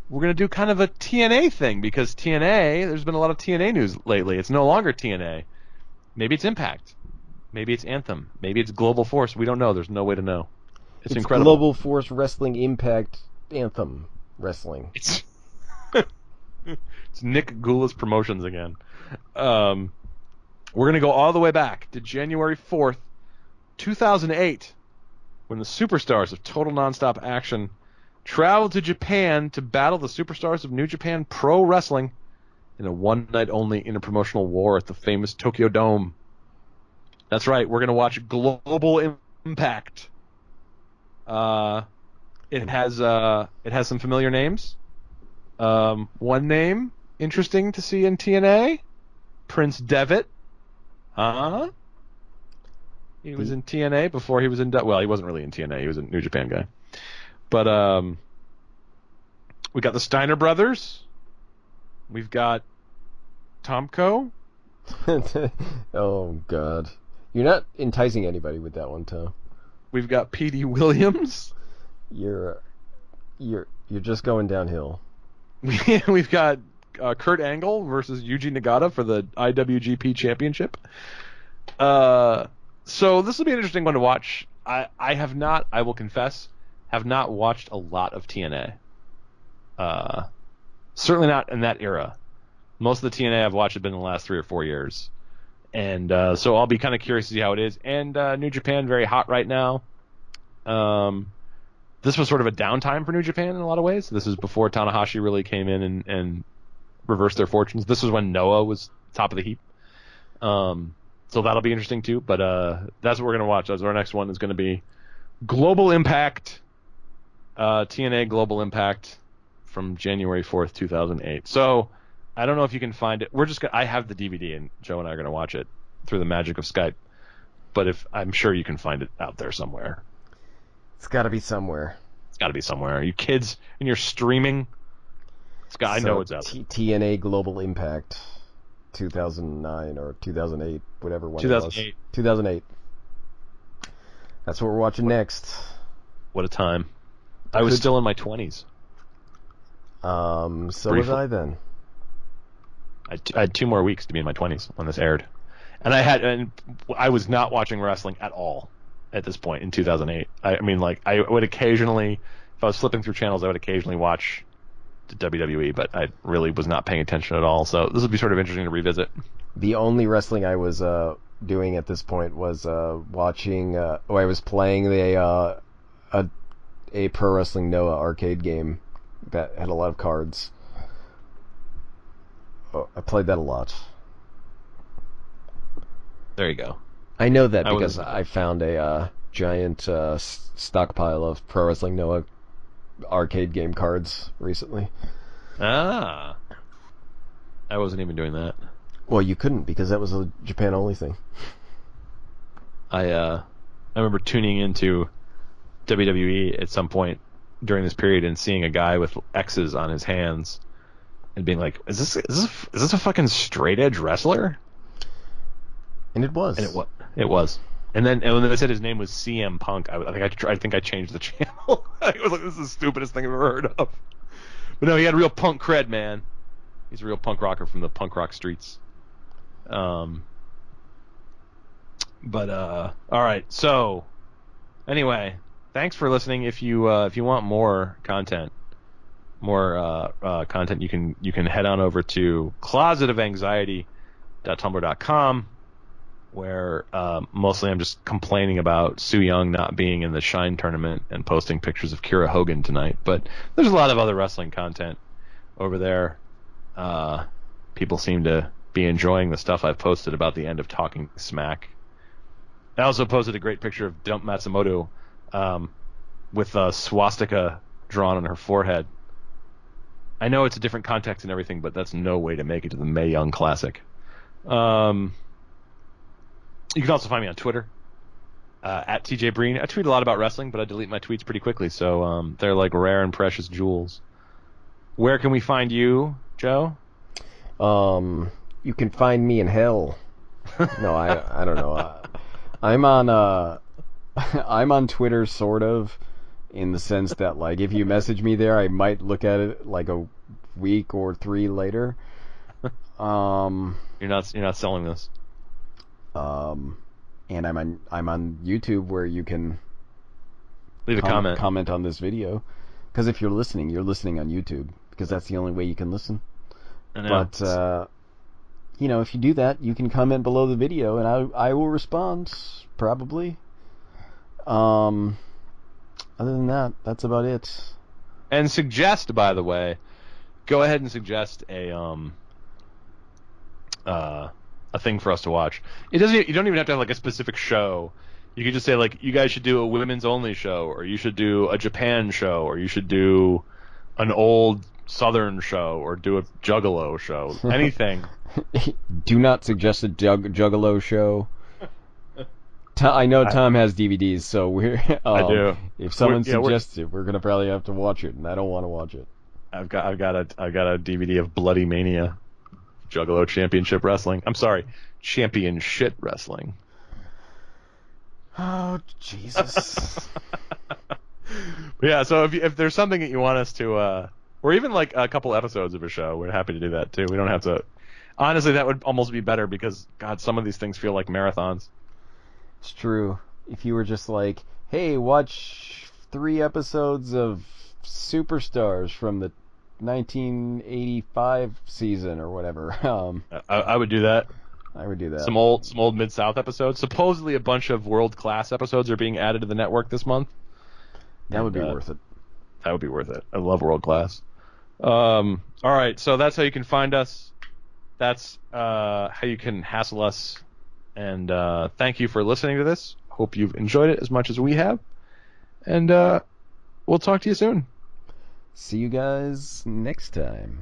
[SPEAKER 1] we're gonna do kind of a TNA thing because TNA. There's been a lot of TNA news lately. It's no longer TNA. Maybe it's Impact. Maybe it's Anthem. Maybe it's Global Force. We don't know. There's no way to know. It's incredible.
[SPEAKER 2] Global Force Wrestling Impact Anthem Wrestling.
[SPEAKER 1] It's Nick Gula's Promotions again. We're going to go all the way back to January 4th, 2008, when the superstars of Total Nonstop Action traveled to Japan to battle the superstars of New Japan Pro Wrestling in a one-night-only interpromotional war at the famous Tokyo Dome. That's right, we're going to watch Global Impact. It has some familiar names. One name interesting to see in TNA, Prince Devitt. He was in TNA before he was in... Well, he wasn't really in TNA. He was a New Japan guy. But we got the Steiner brothers. We've got Tomko.
[SPEAKER 2] Oh, God. You're not enticing anybody with that one, Tom.
[SPEAKER 1] We've got P.D. Williams.
[SPEAKER 2] You're just going downhill.
[SPEAKER 1] We've got Kurt Angle versus Yuji Nagata for the IWGP Championship. So this will be an interesting one to watch. I will confess, have not watched a lot of TNA. Certainly not in that era. Most of the TNA I've watched have been in the last 3 or 4 years. And so I'll be kind of curious to see how it is. And New Japan, very hot right now. This was sort of a downtime for New Japan in a lot of ways. This is before Tanahashi really came in and reversed their fortunes. This was when Noah was top of the heap. So that'll be interesting too. But that's what we're going to watch. That's our next one is going to be Global Impact, TNA Global Impact from January 4th, 2008. So I don't know if you can find it. I have the DVD, and Joe and I are going to watch it through the magic of Skype. But I'm sure you can find it out there somewhere.
[SPEAKER 2] It's got to be somewhere.
[SPEAKER 1] It's got to be somewhere. You kids, and you're streaming. I know it's out there.
[SPEAKER 2] TNA Global Impact, 2009 or 2008, whatever one
[SPEAKER 1] 2008.
[SPEAKER 2] it was. 2008. That's what we're watching next.
[SPEAKER 1] What a time. I was still in my 20s.
[SPEAKER 2] So
[SPEAKER 1] Briefly.
[SPEAKER 2] was I then.
[SPEAKER 1] I had 2 more weeks to be in my 20s when this aired. And I was not watching wrestling at all at this point in 2008. I mean, like, I would occasionally, if I was flipping through channels, I would occasionally watch the WWE, but I really was not paying attention at all. So this would be sort of interesting to revisit.
[SPEAKER 2] The only wrestling I was doing at this point was watching. I was playing a Pro Wrestling Noah arcade game that had a lot of cards. I played that a lot.
[SPEAKER 1] There you go.
[SPEAKER 2] I know that because I found a giant stockpile of Pro Wrestling Noah arcade game cards recently.
[SPEAKER 1] I wasn't even doing that.
[SPEAKER 2] Well, you couldn't because that was a Japan only thing.
[SPEAKER 1] I remember tuning into WWE at some point during this period and seeing a guy with X's on his hands and being like, "Is this a fucking straight edge wrestler?"
[SPEAKER 2] And it was.
[SPEAKER 1] And it was. And then when they said his name was CM Punk, I think I changed the channel. I was like, "This is the stupidest thing I've ever heard of." But no, he had real punk cred, man. He's a real punk rocker from the punk rock streets. All right. So, anyway, thanks for listening. If you want more content, you can head on over to closetofanxiety.tumblr.com, where mostly I'm just complaining about Su Yung not being in the Shine tournament and posting pictures of Kira Hogan tonight. But there's a lot of other wrestling content over there. People seem to be enjoying the stuff I've posted about the end of Talking Smack. I also posted a great picture of Dump Matsumoto with a swastika drawn on her forehead. I know it's a different context and everything, but that's no way to make it to the Mae Young Classic. You can also find me on Twitter, at TJ Breen. I tweet a lot about wrestling, but I delete my tweets pretty quickly, so they're like rare and precious jewels. Where can we find you, Joe?
[SPEAKER 2] You can find me in hell. No, I don't know. I'm on Twitter, sort of, in the sense that, like, if you message me there, I might look at it like a week or 3 later.
[SPEAKER 1] You're not selling this.
[SPEAKER 2] And I'm on YouTube, where you can
[SPEAKER 1] leave a
[SPEAKER 2] comment on this video. Because if you're listening on YouTube, because that's the only way you can listen.
[SPEAKER 1] I know.
[SPEAKER 2] But if you do that, you can comment below the video, and I will respond probably. Other than that, that's about it.
[SPEAKER 1] And suggest, by the way, go ahead and suggest a thing for us to watch. You don't even have to have like a specific show. You could just say, like, you guys should do a women's only show, or you should do a Japan show, or you should do an old Southern show or do a Juggalo show. Anything.
[SPEAKER 2] Do not suggest a Juggalo show. I know Tom has DVDs, so we're.
[SPEAKER 1] I do.
[SPEAKER 2] If someone suggests it, we're gonna probably have to watch it, and I don't want to watch it.
[SPEAKER 1] I've got a DVD of Bloody Mania, Juggalo Championship Wrestling. I'm sorry, Championship Wrestling.
[SPEAKER 2] Oh Jesus.
[SPEAKER 1] Yeah, so if there's something that you want us to, or even like a couple episodes of a show, we're happy to do that too. We don't have to. Honestly, that would almost be better because God, some of these things feel like marathons.
[SPEAKER 2] It's true. If you were just like, hey, watch 3 episodes of Superstars from the 1985 season or whatever.
[SPEAKER 1] I would do that.
[SPEAKER 2] I would do that.
[SPEAKER 1] Some old Mid-South episodes. Supposedly a bunch of world-class episodes are being added to the network this month.
[SPEAKER 2] That would be worth it.
[SPEAKER 1] That would be worth it. I love world-class. All right, so that's how you can find us. That's how you can hassle us. And thank you for listening to this. Hope you've enjoyed it as much as we have. And we'll talk to you soon.
[SPEAKER 2] See you guys next time.